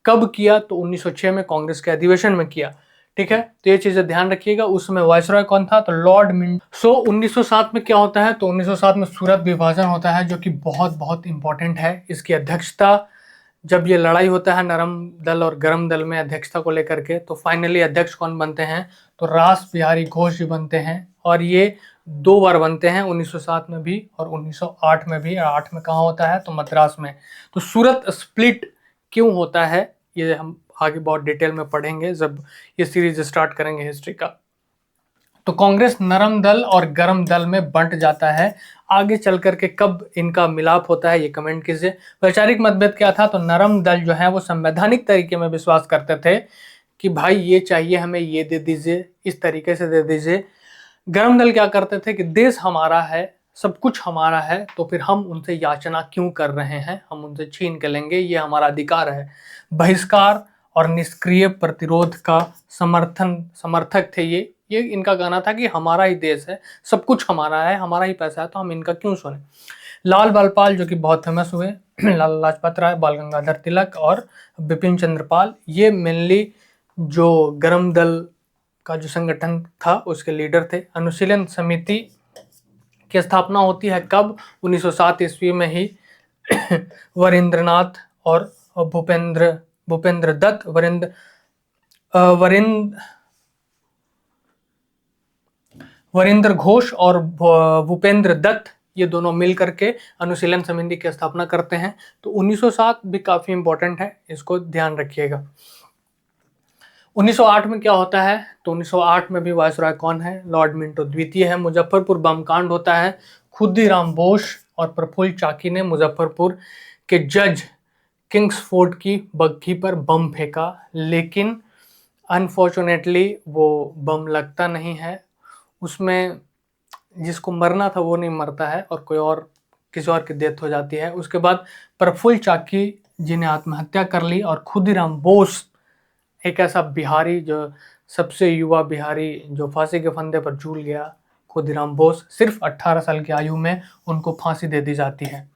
A: कब किया, तो 1906 में कांग्रेस के अधिवेशन में किया। ठीक है, तो ये चीजें ध्यान रखिएगा। उस समय वायसरॉय कौन था, तो लॉर्ड मिंटो। 1907 में क्या होता है, तो 1907 में सूरत विभाजन होता है, जो कि बहुत बहुत इंपॉर्टेंट है। इसकी अध्यक्षता, जब ये लड़ाई होता है नरम दल और गरम दल में अध्यक्षता को लेकर के, तो फाइनली अध्यक्ष कौन बनते हैं, तो रास बिहारी घोष जी बनते हैं। और ये 2 बार बनते हैं, 1907 में भी और 1908 में भी। 8 में कहाँ होता है, तो मद्रास में। तो सूरत स्प्लिट क्यों होता है, ये हम आगे बहुत डिटेल में पढ़ेंगे जब ये सीरीज स्टार्ट करेंगे हिस्ट्री का। तो कांग्रेस नरम दल और गरम दल में बंट जाता है। आगे चल करके कब इनका मिलाप होता है, ये कमेंट कीजिए। वैचारिक मतभेद क्या था, तो नरम दल जो है वो संवैधानिक तरीके में विश्वास करते थे कि भाई ये चाहिए हमें, ये दे दीजिए, इस तरीके से दे दीजिए। गरम दल क्या करते थे कि देश हमारा है, सब कुछ हमारा है, तो फिर हम उनसे याचना क्यों कर रहे हैं, हम उनसे छीन के लेंगे, ये हमारा अधिकार है। बहिष्कार और निष्क्रिय प्रतिरोध का समर्थक थे ये इनका कहना था कि हमारा ही देश है, सब कुछ हमारा है, हमारा ही पैसा है, तो हम इनका क्यों सुने। लाल बालपाल जो कि बहुत फेमस हुए, लाला लाजपत राय, बाल गंगाधर तिलक और बिपिन चंद्र पाल, ये मेनली जो गरम दल का जो संगठन था उसके लीडर थे। अनुशीलन समिति की स्थापना होती है कब, 1907 ईस्वी में ही। वरिंद्रनाथ और भूपेंद्र दत्त, वरिंद्र घोष और भूपेंद्र दत्त, ये दोनों मिल करके अनुशीलन समिति की स्थापना करते हैं। तो 1907 भी काफी इंपॉर्टेंट है, इसको ध्यान रखिएगा। 1908 में क्या होता है, तो 1908 में भी वायसरॉय कौन है, लॉर्ड मिंटो द्वितीय है। मुजफ्फरपुर बम कांड होता है। खुदीराम बोस और प्रफुल्ल चाकी ने मुजफ्फरपुर के जज किंग्सफोर्ड की बग्घी पर बम फेंका, लेकिन अनफॉर्चुनेटली वो बम लगता नहीं है। उसमें जिसको मरना था वो नहीं मरता है और किसी और की डेथ हो जाती है। उसके बाद प्रफुल्ल चाकी जी ने आत्महत्या कर ली और खुदीराम बोस, एक ऐसा बिहारी जो सबसे युवा बिहारी जो फांसी के फंदे पर झूल गया, खुदीराम बोस, सिर्फ 18 साल की आयु में उनको फांसी दे दी जाती है।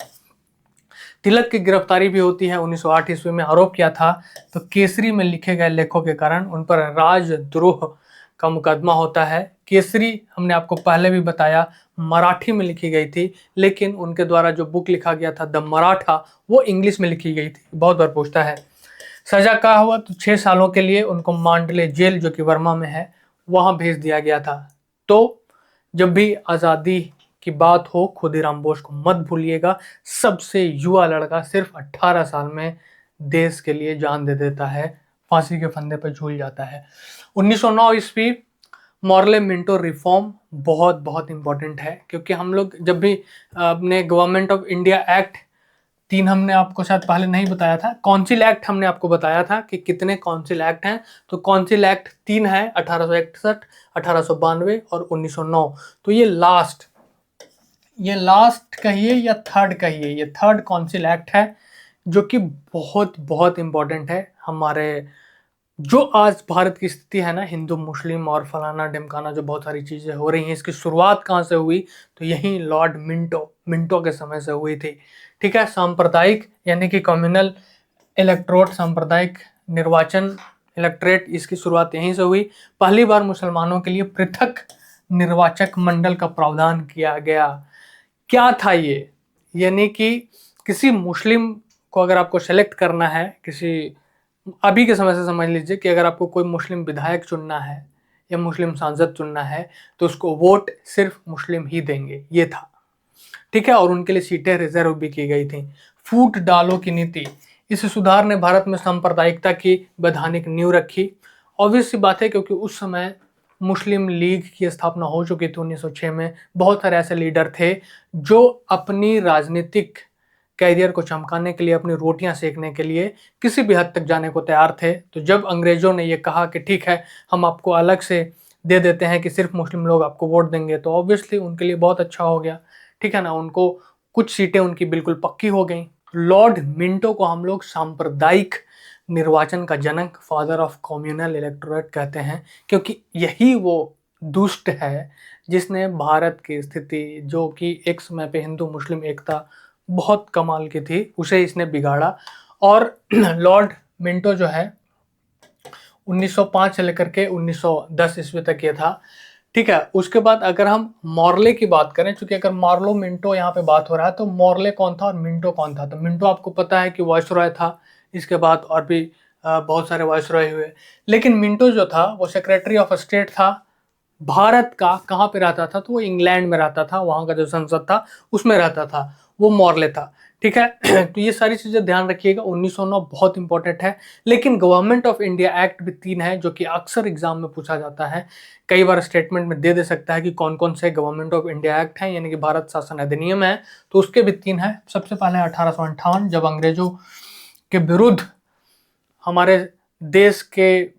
A: तिलक की गिरफ्तारी भी होती है 1908 ईस्वी में। आरोप किया था, तो केसरी में लिखे गए लेखों के कारण उन पर राजद्रोह का मुकदमा होता है। केसरी हमने आपको पहले भी बताया मराठी में लिखी गई थी, लेकिन उनके द्वारा जो बुक लिखा गया था द मराठा, वो इंग्लिश में लिखी गई थी। बहुत बार पूछता है। सजा क्या हुआ, तो 6 सालों के लिए उनको मांडले जेल जो कि वर्मा में है वहां भेज दिया गया था। तो जब भी आज़ादी की बात हो, खुदीराम बोस को मत भूलिएगा। सबसे युवा लड़का सिर्फ 18 साल में देश के लिए जान दे देता है, फांसी के फंदे पर झूल जाता है। 1909 ईस्वी मॉर्ले मिंटो रिफॉर्म बहुत बहुत इंपॉर्टेंट है, क्योंकि हम लोग जब भी अपने गवर्नमेंट ऑफ इंडिया एक्ट तीन हमने आपको शायद पहले नहीं बताया था। काउंसिल एक्ट हमने आपको बताया था कि कितने काउंसिल एक्ट हैं, तो काउंसिल एक्ट 3 है, 1861, 1892 और 1909। तो ये लास्ट कहिए या थर्ड कहिए, ये थर्ड काउंसिल एक्ट है जो कि बहुत बहुत इंपॉर्टेंट है। हमारे जो आज भारत की स्थिति है ना, हिंदू मुस्लिम और फलाना ढिमकाना जो बहुत सारी चीज़ें हो रही हैं, इसकी शुरुआत कहाँ से हुई? तो यही लॉर्ड मिंटो के समय से हुई थी। ठीक है, सांप्रदायिक यानी कि कम्युनल इलेक्ट्रोट, सांप्रदायिक निर्वाचन इलेक्ट्रेट, इसकी शुरुआत यहीं से हुई। पहली बार मुसलमानों के लिए पृथक निर्वाचक मंडल का प्रावधान किया गया। क्या था ये? यानी कि किसी मुस्लिम को अगर आपको सेलेक्ट करना है, किसी अभी के समय से समझ लीजिए कि अगर आपको कोई मुस्लिम विधायक चुनना है या मुस्लिम सांसद चुनना है तो उसको वोट सिर्फ मुस्लिम ही देंगे, ये था। ठीक है, और उनके लिए सीटें रिजर्व भी की गई थी। फूट डालो की नीति, इस सुधार ने भारत में सांप्रदायिकता की वैधानिक नींव रखी। ऑब्वियस सी बात है क्योंकि उस समय मुस्लिम लीग की स्थापना हो चुकी थी 1906 में। बहुत सारे ऐसे लीडर थे जो अपनी राजनीतिक कैरियर को चमकाने के लिए, अपनी रोटियां सेकने के लिए किसी भी हद तक जाने को तैयार थे। तो जब अंग्रेजों ने ये कहा कि ठीक है, हम आपको अलग से दे देते हैं कि सिर्फ मुस्लिम लोग आपको वोट देंगे, तो ऑब्वियसली उनके लिए बहुत अच्छा हो गया। ठीक है ना, उनको कुछ सीटें उनकी बिल्कुल पक्की हो गई। लॉर्ड मिंटो को हम लोग सांप्रदायिक निर्वाचन का जनक, फादर ऑफ कम्युनल इलेक्टोरेट कहते हैं, क्योंकि यही वो दुष्ट है जिसने भारत की स्थिति, जो कि एक समय पे हिंदू मुस्लिम एकता बहुत कमाल की थी, उसे इसने बिगाड़ा। और लॉर्ड मिंटो जो है 1905 से लेकर के 1910 ईस्वी तक ये था। ठीक है, उसके बाद अगर हम मॉर्ले की बात करें, चूंकि अगर मार्लो मिंटो यहाँ पे बात हो रहा है, तो मॉर्ले कौन था और मिंटो कौन था? तो मिंटो आपको पता है कि वायसरॉय था, इसके बाद और भी बहुत सारे वायसरॉय हुए, लेकिन मिंटो जो था वो सेक्रेटरी ऑफ स्टेट था भारत का। कहाँ पे रहता था? तो वो इंग्लैंड में रहता था, वहाँ का जो संसद था उसमें रहता था, वो मॉर्ले था। ठीक है, तो ये सारी चीज़ें ध्यान रखिएगा। 1909 बहुत इंपॉर्टेंट है। लेकिन गवर्नमेंट ऑफ इंडिया एक्ट भी 3 है जो कि अक्सर एग्जाम में पूछा जाता है, कई बार स्टेटमेंट में दे सकता है कि कौन कौन से गवर्नमेंट ऑफ इंडिया एक्ट हैं, यानी कि भारत शासन अधिनियम है, तो उसके भी 3 है। सबसे पहले 1858, जब अंग्रेजों के विरुद्ध हमारे देश के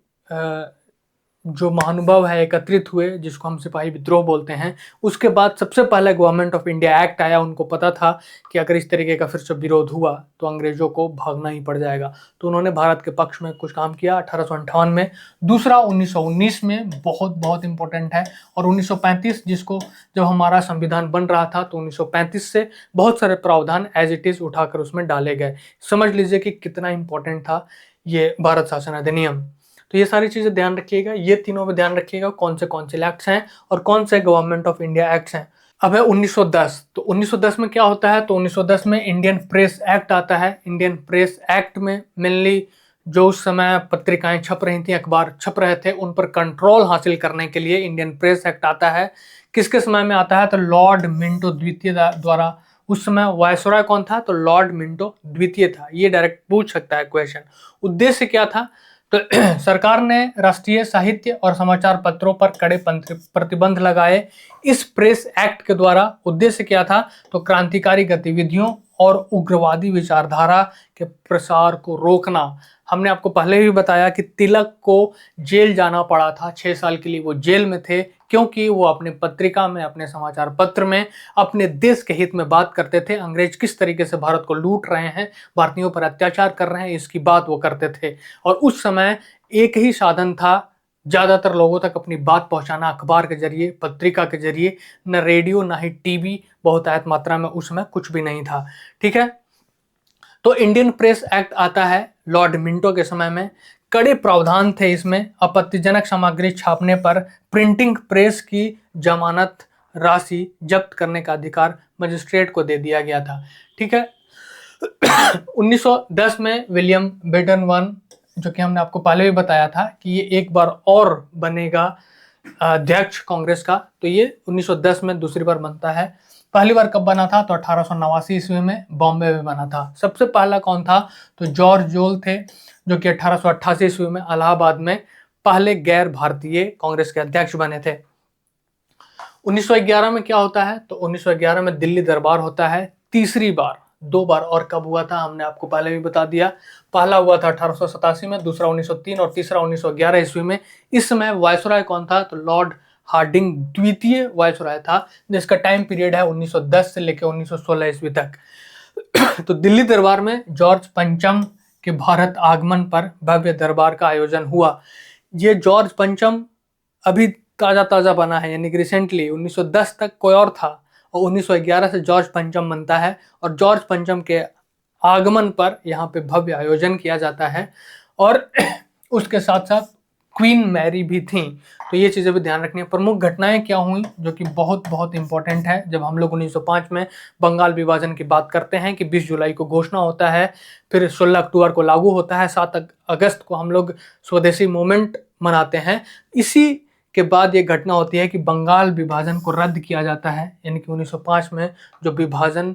A: जो महानुभाव है एकत्रित हुए, जिसको हम सिपाही विद्रोह बोलते हैं। उसके बाद सबसे पहले गवर्नमेंट ऑफ इंडिया एक्ट आया। उनको पता था कि अगर इस तरीके का फिर से विरोध हुआ तो अंग्रेजों को भागना ही पड़ जाएगा, तो उन्होंने भारत के पक्ष में कुछ काम किया 1858 में। दूसरा 1919 में बहुत बहुत इंपॉर्टेंट है, और 1935, जिसको जब हमारा संविधान बन रहा था तो 1935 से बहुत सारे प्रावधान एज इट इज उठाकर उसमें डाले गए। समझ लीजिए कि कितना इंपॉर्टेंट था ये भारत शासन अधिनियम। तो ये सारी चीजें ध्यान रखिएगा, ये तीनों में ध्यान रखिएगा कौन से कौंसिल एक्ट्स हैं और कौन से गवर्नमेंट ऑफ इंडिया एक्ट्स हैं। अब है 1910। तो 1910 में क्या होता है? तो 1910 में इंडियन प्रेस एक्ट आता है। इंडियन प्रेस एक्ट में मेनली जो उस समय पत्रिकाएं छप रही थी, अखबार छप रहे थे, उन पर कंट्रोल हासिल करने के लिए इंडियन प्रेस एक्ट आता है। किसके समय में आता है? तो लॉर्ड मिंटो द्वितीय द्वारा। उस समय वायसरॉय कौन था? तो लॉर्ड मिंटो द्वितीय था। ये डायरेक्ट पूछ सकता है क्वेश्चन। उद्देश्य क्या था? तो सरकार ने राष्ट्रीय साहित्य और समाचार पत्रों पर कड़े प्रतिबंध लगाए। इस प्रेस एक्ट के द्वारा उद्देश्य क्या था? तो क्रांतिकारी गतिविधियों और उग्रवादी विचारधारा के प्रसार को रोकना। हमने आपको पहले भी बताया कि तिलक को जेल जाना पड़ा था, 6 साल के लिए वो जेल में थे, क्योंकि वो अपने पत्रिका में, अपने समाचार पत्र में अपने देश के हित में बात करते थे। अंग्रेज किस तरीके से भारत को लूट रहे हैं, भारतीयों पर अत्याचार कर रहे हैं, इसकी बात वो करते थे। और उस समय एक ही साधन था ज्यादातर लोगों तक अपनी बात पहुंचाना, अखबार के जरिए, पत्रिका के जरिए। न रेडियो, ना ही टीवी, बहुत आयत मात्रा में उस समय कुछ भी नहीं था। ठीक है, तो इंडियन प्रेस एक्ट आता है लॉर्ड मिंटो के समय में। कड़े प्रावधान थे इसमें। आपत्तिजनक सामग्री छापने पर प्रिंटिंग प्रेस की जमानत राशि जब्त करने का अधिकार मजिस्ट्रेट को दे दिया गया था। ठीक है, 1910 में विलियम बेडन वन, जो कि हमने आपको पहले भी बताया था कि ये एक बार और बनेगा अध्यक्ष कांग्रेस का, तो ये 1910 में दूसरी बार बनता है। पहली बार कब बना था? तो 1889 ईस्वी में बॉम्बे में बना था। सबसे पहला कौन था? तो जॉर्ज जोल थे, जो कि 1888 ईस्वी में इलाहाबाद में पहले गैर भारतीय कांग्रेस के अध्यक्ष बने थे। 1911 में क्या होता है? तो 1911 में दिल्ली दरबार होता है तीसरी बार। दो बार। और कब हुआ था हमने आपको पहले भी बता दिया। पहला हुआ था 1887 में, दूसरा 1903 और तीसरा 1911 ईस्वी में। इस समय वायसराय कौन था? तो लॉर्ड हार्डिंग द्वितीय वायसराय था, जिसका टाइम पीरियड है 1910 से लेकर 1916 ईस्वी तक। तो दिल्ली दरबार में जॉर्ज पंचम के भारत आगमन पर भव्य दरबार का आयोजन हुआ। ये जॉर्ज पंचम अभी ताजा ताजा बना है, यानी कि रिसेंटली 1910 तक कोई और था और 1911 से जॉर्ज पंचम बनता है। और जॉर्ज पंचम के आगमन पर यहाँ पे भव्य आयोजन किया जाता है। और उसके साथ साथ क्वीन मैरी भी थी। तो ये चीज़ें भी ध्यान रखनी है। प्रमुख घटनाएं क्या हुई जो कि बहुत बहुत इंपॉर्टेंट है। जब हम लोग 1905 में बंगाल विभाजन की बात करते हैं कि 20 जुलाई को घोषणा होता है, फिर 16 अक्टूबर को लागू होता है, 7 अगस्त को हम लोग स्वदेशी मूवमेंट मनाते हैं। इसी के बाद ये घटना होती है कि बंगाल विभाजन को रद्द किया जाता है, यानी कि 1905 में जो विभाजन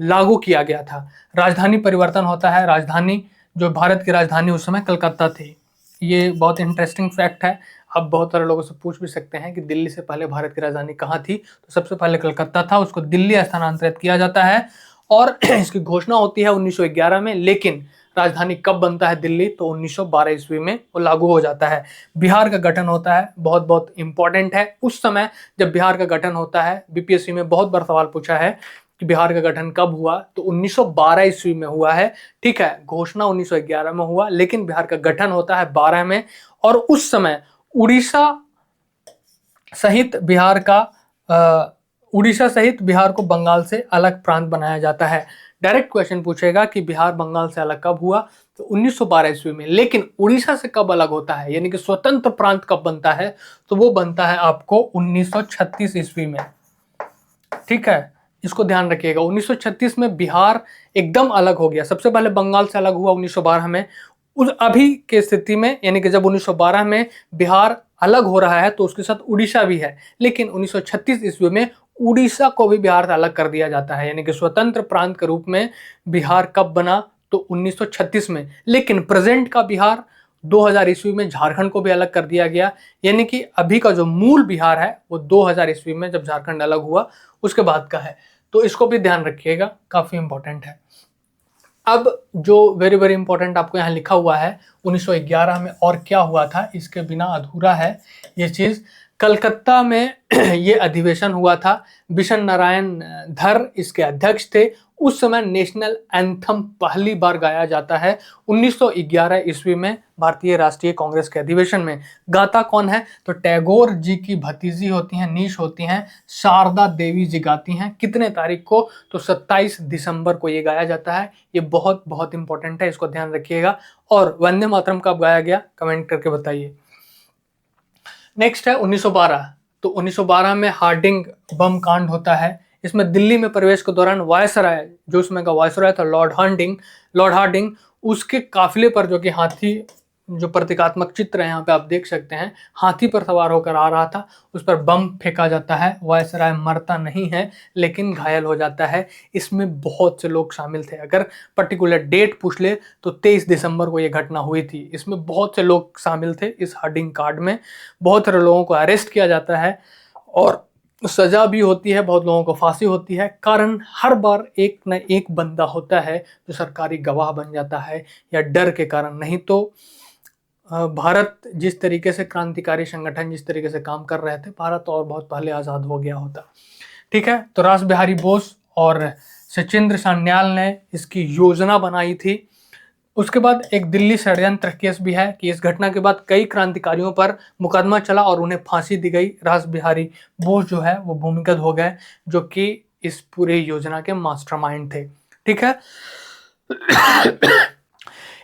A: लागू किया गया था। राजधानी परिवर्तन होता है। राजधानी, जो भारत की राजधानी उस समय कलकत्ता थी। ये बहुत इंटरेस्टिंग फैक्ट है। आप बहुत सारे लोगों से पूछ भी सकते हैं कि दिल्ली से पहले भारत की राजधानी कहाँ थी? तो सबसे पहले कलकत्ता था, उसको दिल्ली स्थानांतरित किया जाता है और इसकी घोषणा होती है 1911 में। लेकिन राजधानी कब बनता है दिल्ली? तो 1912 ईस्वी में वो लागू हो जाता है। बिहार का गठन होता है, बहुत बहुत इंपॉर्टेंट है। उस समय जब बिहार का गठन होता है, बीपीएससी में बहुत बार सवाल पूछा है कि बिहार का गठन कब हुआ? तो 1912 ईस्वी में हुआ है। ठीक है, घोषणा 1911 में हुआ, लेकिन बिहार का गठन होता है 12 में। और उस समय उड़ीसा सहित बिहार को बंगाल से अलग प्रांत बनाया जाता है। डायरेक्ट क्वेश्चन पूछेगा कि बिहार बंगाल से अलग कब हुआ? तो 1912 ईस्वी में। लेकिन उड़ीसा से कब अलग होता है, यानी कि स्वतंत्र प्रांत कब बनता है? तो वो बनता है आपको 1936 ईस्वी में। ठीक है, इसको ध्यान रखिएगा। 1936 में बिहार एकदम अलग हो गया। सबसे पहले बंगाल से अलग हुआ 1912 में। उस अभी के स्थिति में, यानी कि जब 1912 में बिहार अलग हो रहा है तो उसके साथ उड़ीसा भी है। लेकिन 1936 ईस्वी में उड़ीसा को भी बिहार से अलग कर दिया जाता है, यानी कि स्वतंत्र प्रांत के रूप में बिहार कब बना? तो 1936 में। लेकिन प्रेजेंट का बिहार 2000 ईस्वी में झारखंड को भी अलग कर दिया गया, यानी कि अभी का जो मूल बिहार है वो 2000 ईस्वी में जब झारखंड अलग हुआ उसके बाद का है। तो इसको भी ध्यान रखिएगा, काफी इंपॉर्टेंट है। अब जो वेरी वेरी इंपॉर्टेंट आपको यहाँ लिखा हुआ है 1911 में और क्या हुआ था, इसके बिना अधूरा है ये चीज। कलकत्ता में ये अधिवेशन हुआ था। बिशन नारायण धर इसके अध्यक्ष थे। उस समय नेशनल एंथम पहली बार गाया जाता है 1911 ईस्वी में भारतीय राष्ट्रीय कांग्रेस के अधिवेशन में। गाता कौन है? तो टैगोर जी की भतीजी होती हैं, नीश होती हैं, शारदा देवी जी गाती हैं। कितने तारीख को? तो 27 दिसंबर को ये गाया जाता है। ये बहुत बहुत इंपॉर्टेंट है, इसको ध्यान रखिएगा। और वंदे मातरम कब गाया गया? कमेंट करके बताइए। नेक्स्ट है 1912। तो 1912 में हार्डिंग बम कांड होता है। इसमें दिल्ली में प्रवेश के दौरान वायसराय, जो उसमें का वायसराय था लॉर्ड हार्डिंग, उसके काफिले पर, जो कि हाथी, जो प्रतीकात्मक चित्र है यहाँ पे आप देख सकते हैं, हाथी पर सवार होकर आ रहा था, उस पर बम फेंका जाता है। वायसराय मरता नहीं है लेकिन घायल हो जाता है। इसमें बहुत से लोग शामिल थे। अगर पर्टिकुलर डेट पूछ ले तो 23 दिसंबर को ये घटना हुई थी। इसमें बहुत से लोग शामिल थे इस हार्डिंग कांड में। बहुत सारे लोगों को अरेस्ट किया जाता है और सजा भी होती है, बहुत लोगों को फांसी होती है। कारण हर बार एक न एक बंदा होता है जो सरकारी गवाह बन जाता है, या डर के कारण। नहीं तो भारत जिस तरीके से क्रांतिकारी संगठन जिस तरीके से काम कर रहे थे, भारत और बहुत पहले आज़ाद हो गया होता। ठीक है, तो रास बिहारी बोस और सचिंद्र सान्याल ने इसकी योजना बनाई थी। उसके बाद एक दिल्ली षड्यंत्र केस भी है कि इस घटना के बाद कई क्रांतिकारियों पर मुकदमा चला और उन्हें फांसी दी गई। रास बिहारी बोस जो है वो भूमिगत हो गए, जो कि इस पूरे योजना के मास्टरमाइंड थे। ठीक है,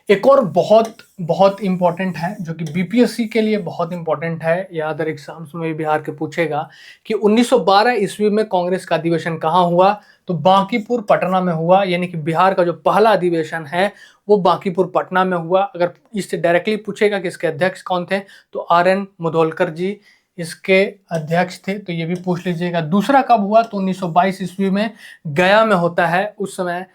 A: एक और बहुत बहुत इंपॉर्टेंट है जो कि बीपीएससी के लिए बहुत इंपॉर्टेंट है, या अदर एग्जाम्स में भी बिहार के पूछेगा कि 1912 ईस्वी में कांग्रेस का अधिवेशन कहाँ हुआ? तो बांकीपुर पटना में हुआ। यानी कि बिहार का जो पहला अधिवेशन है वो बांकीपुर पटना में हुआ। अगर इससे डायरेक्टली पूछेगा कि इसके अध्यक्ष कौन थे, तो RN मुधोलकर जी इसके अध्यक्ष थे, तो ये भी पूछ लीजिएगा। दूसरा कब हुआ? तो 1922 ईस्वी में गया में होता है। उस समय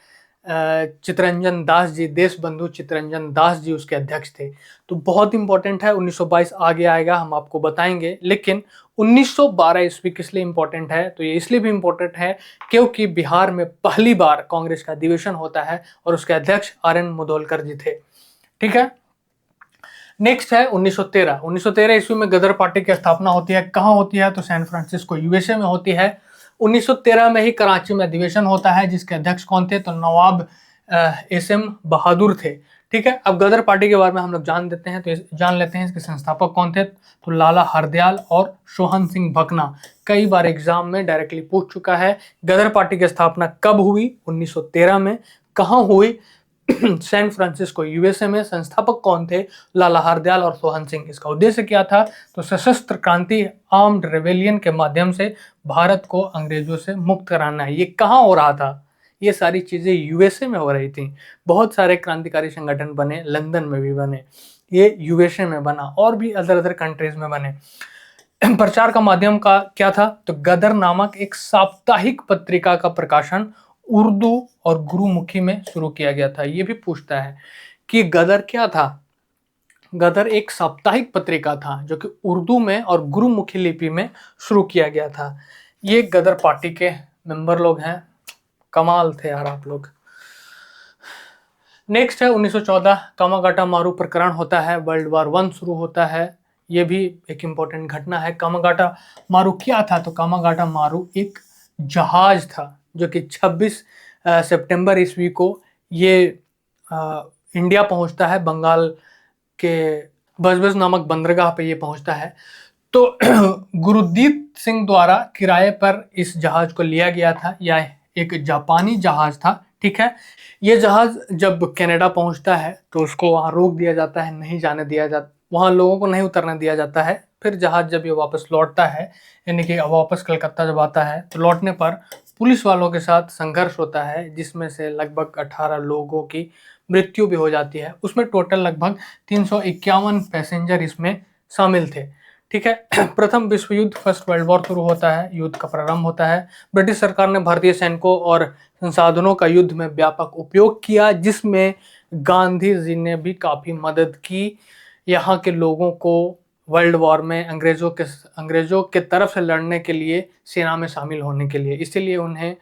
A: चित्तरंजन दास जी, देश बंधु चित्तरंजन दास जी उसके अध्यक्ष थे। तो बहुत इंपॉर्टेंट है, 1922 आगे आएगा, हम आपको बताएंगे। लेकिन 1912 ईस्वी किस लिए इंपॉर्टेंट है? तो ये इसलिए भी इंपॉर्टेंट है क्योंकि बिहार में पहली बार कांग्रेस का अधिवेशन होता है और उसके अध्यक्ष RN मुधोलकर जी थे। ठीक है, नेक्स्ट है 1913। 1913 ईस्वी में गदर पार्टी की स्थापना होती है। कहाँ होती है? तो सैन फ्रांसिस्को USA में होती है। 1913 में ही कराची में अधिवेशन होता है, जिसके अध्यक्ष कौन थे? तो नवाब SM बहादुर थे। ठीक है, अब गदर पार्टी के बारे में हम लोग जान लेते हैं इसके संस्थापक कौन थे। तो लाला हरदयाल और सोहन सिंह भकना। कई बार एग्जाम में डायरेक्टली पूछ चुका है। गदर पार्टी की स्थापना कब हुई? 1913 में। कहाँ हुई? सैन फ्रांसिस्को USA में। संस्थापक कौन थे? लाला हरदयाल और सोहन सिंह। इसका उद्देश्य क्या था? तो सशस्त्र क्रांति, आर्म्ड रेवेलियन के माध्यम से भारत को अंग्रेजों से मुक्त कराना है। ये कहाँ हो रहा था? ये सारी चीजें USA में हो रही थी। बहुत सारे क्रांतिकारी संगठन बने, लंदन में भी बने, ये USA में बना, और भी अदर कंट्रीज में बने। प्रचार का माध्यम का क्या था? तो गदर नामक एक साप्ताहिक पत्रिका का प्रकाशन उर्दू और गुरुमुखी में शुरू किया गया था। ये भी पूछता है कि गदर क्या था। गदर एक साप्ताहिक पत्रिका था जो कि उर्दू में और गुरुमुखी लिपि में शुरू किया गया था। ये गदर पार्टी के मेंबर लोग हैं। कमाल थे यार आप लोग। नेक्स्ट है 1914। कामागाटा मारू प्रकरण होता है, वर्ल्ड वार 1 शुरू होता है। ये भी एक इंपॉर्टेंट घटना है। कामागाटा मारू क्या था? तो कामागाटा मारू एक जहाज था जो कि 26 सितंबर ईस्वी को ये इंडिया पहुंचता है। बंगाल के बजबज नामक बंदरगाह पे ये पहुंचता है। तो गुरुदीप सिंह द्वारा किराए पर इस जहाज को लिया गया था। यह एक जापानी जहाज था। ठीक है, ये जहाज जब कनाडा पहुंचता है तो उसको वहां रोक दिया जाता है, नहीं जाने दिया जाता, वहां लोगों को नहीं उतरने दिया जाता है। फिर जहाज जब ये वापस लौटता है, यानी कि वापस कलकत्ता जब आता है, तो लौटने पर पुलिस वालों के साथ संघर्ष होता है, जिसमें से लगभग 18 लोगों की मृत्यु भी हो जाती है। उसमें टोटल लगभग 351 पैसेंजर इसमें शामिल थे। ठीक है, प्रथम विश्व युद्ध, फर्स्ट वर्ल्ड वॉर शुरू होता है। युद्ध का प्रारंभ होता है। ब्रिटिश सरकार ने भारतीय सैनिकों और संसाधनों का युद्ध में व्यापक उपयोग किया, जिसमें गांधी जी ने भी काफी मदद की यहाँ के लोगों को वर्ल्ड वॉर में अंग्रेजों के तरफ से लड़ने के लिए सेना में शामिल होने के लिए। इसीलिए उन्हें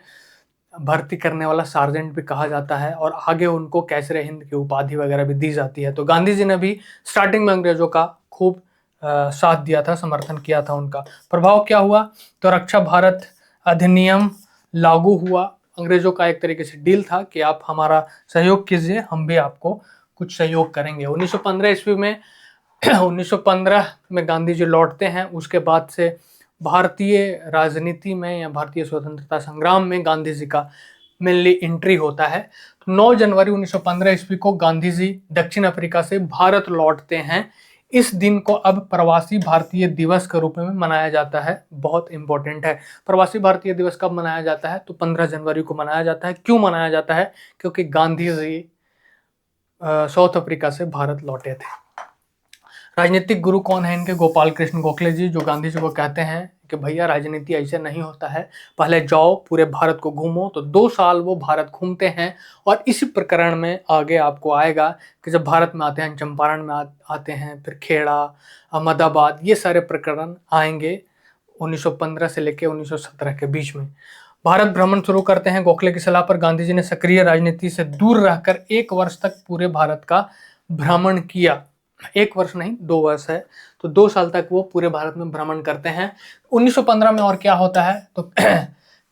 A: भर्ती करने वाला सार्जेंट भी कहा जाता है और आगे उनको कैसरे हिंद की उपाधि वगैरह भी दी जाती है। तो गांधी जी ने भी स्टार्टिंग में अंग्रेजों का खूब साथ दिया था, समर्थन किया था उनका। प्रभाव क्या हुआ? तो रक्षा भारत अधिनियम लागू हुआ। अंग्रेजों का एक तरीके से डील था कि आप हमारा सहयोग कीजिए, हम भी आपको कुछ सहयोग करेंगे। 1915 ईस्वी में 1915 में गांधी जी लौटते हैं। उसके बाद से भारतीय राजनीति में या भारतीय स्वतंत्रता संग्राम में गांधी जी का मेनली एंट्री होता है। तो 9 जनवरी 1915 ईस्वी को गांधी जी दक्षिण अफ्रीका से भारत लौटते हैं। इस दिन को अब प्रवासी भारतीय दिवस के रूप में मनाया जाता है। बहुत इंपॉर्टेंट है। प्रवासी भारतीय दिवस कब मनाया जाता है? तो 15 जनवरी को मनाया जाता है। क्यों मनाया जाता है? क्योंकि गांधी जी साउथ अफ्रीका से भारत लौटे थे। राजनीतिक गुरु कौन है इनके? गोपाल कृष्ण गोखले जी, जो गांधी जी को कहते हैं कि भैया राजनीति ऐसे नहीं होता है, पहले जाओ पूरे भारत को घूमो। तो 2 साल वो भारत घूमते हैं और इसी प्रकरण में आगे आपको आएगा कि जब भारत में आते हैं, चंपारण में आते हैं, फिर खेड़ा, अहमदाबाद, ये सारे प्रकरण आएंगे 1915 से लेकर 1917 के बीच में। भारत भ्रमण शुरू करते हैं। गोखले की सलाह पर गांधी जी ने सक्रिय राजनीति से दूर रहकर 1 वर्ष तक पूरे भारत का भ्रमण किया। 1 वर्ष नहीं, 2 वर्ष है, तो 2 साल तक वो पूरे भारत में भ्रमण करते हैं। 1915 में और क्या होता है? तो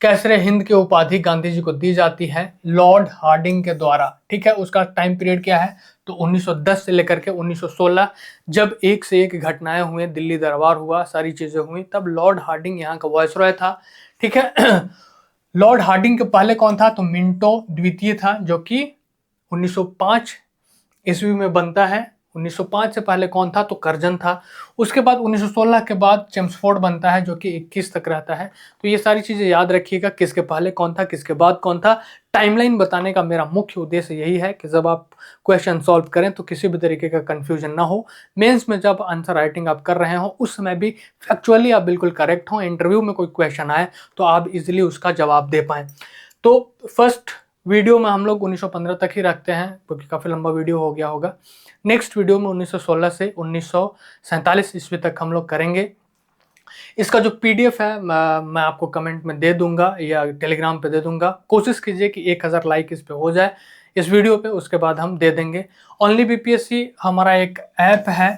A: कैसरे हिंद की उपाधि गांधी जी को दी जाती है लॉर्ड हार्डिंग के द्वारा। ठीक है, उसका टाइम पीरियड क्या है? तो 1910 से लेकर के 1916, जब एक से एक घटनाएं हुई, दिल्ली दरबार हुआ, सारी चीजें हुई, तब लॉर्ड हार्डिंग यहाँ का वायसरॉय था। ठीक है, लॉर्ड हार्डिंग के पहले कौन था? तो मिंटो द्वितीय था, जो कि 1905 ईस्वी में बनता है। 1905 से पहले कौन था? तो कर्जन था। उसके बाद 1916 के बाद चेम्सफोर्ड बनता है, जो कि 21 तक रहता है। तो ये सारी चीजें याद रखिएगा, किसके पहले कौन था, किसके बाद कौन था। टाइमलाइन बताने का मेरा मुख्य उद्देश्य यही है कि जब आप क्वेश्चन सॉल्व करें तो किसी भी तरीके का कंफ्यूजन ना हो। मेंस में जब आंसर राइटिंग आप कर रहे हो उस समय भी फैक्चुअली आप बिल्कुल करेक्ट हो। इंटरव्यू में कोई क्वेश्चन आए तो आप इजिली उसका जवाब दे पाएं। तो फर्स्ट वीडियो में हम लोग 1915 तक ही रखते हैं क्योंकि काफ़ी लंबा वीडियो हो गया होगा। नेक्स्ट वीडियो में 1916 से 1947 ईस्वी तक हम लोग करेंगे। इसका जो पीडीएफ है मैं आपको कमेंट में दे दूंगा या टेलीग्राम पे दे दूंगा। कोशिश कीजिए कि 1000 लाइक इस पे हो जाए इस वीडियो पे, उसके बाद हम दे देंगे। ओनली बीपीएससी हमारा एक ऐप है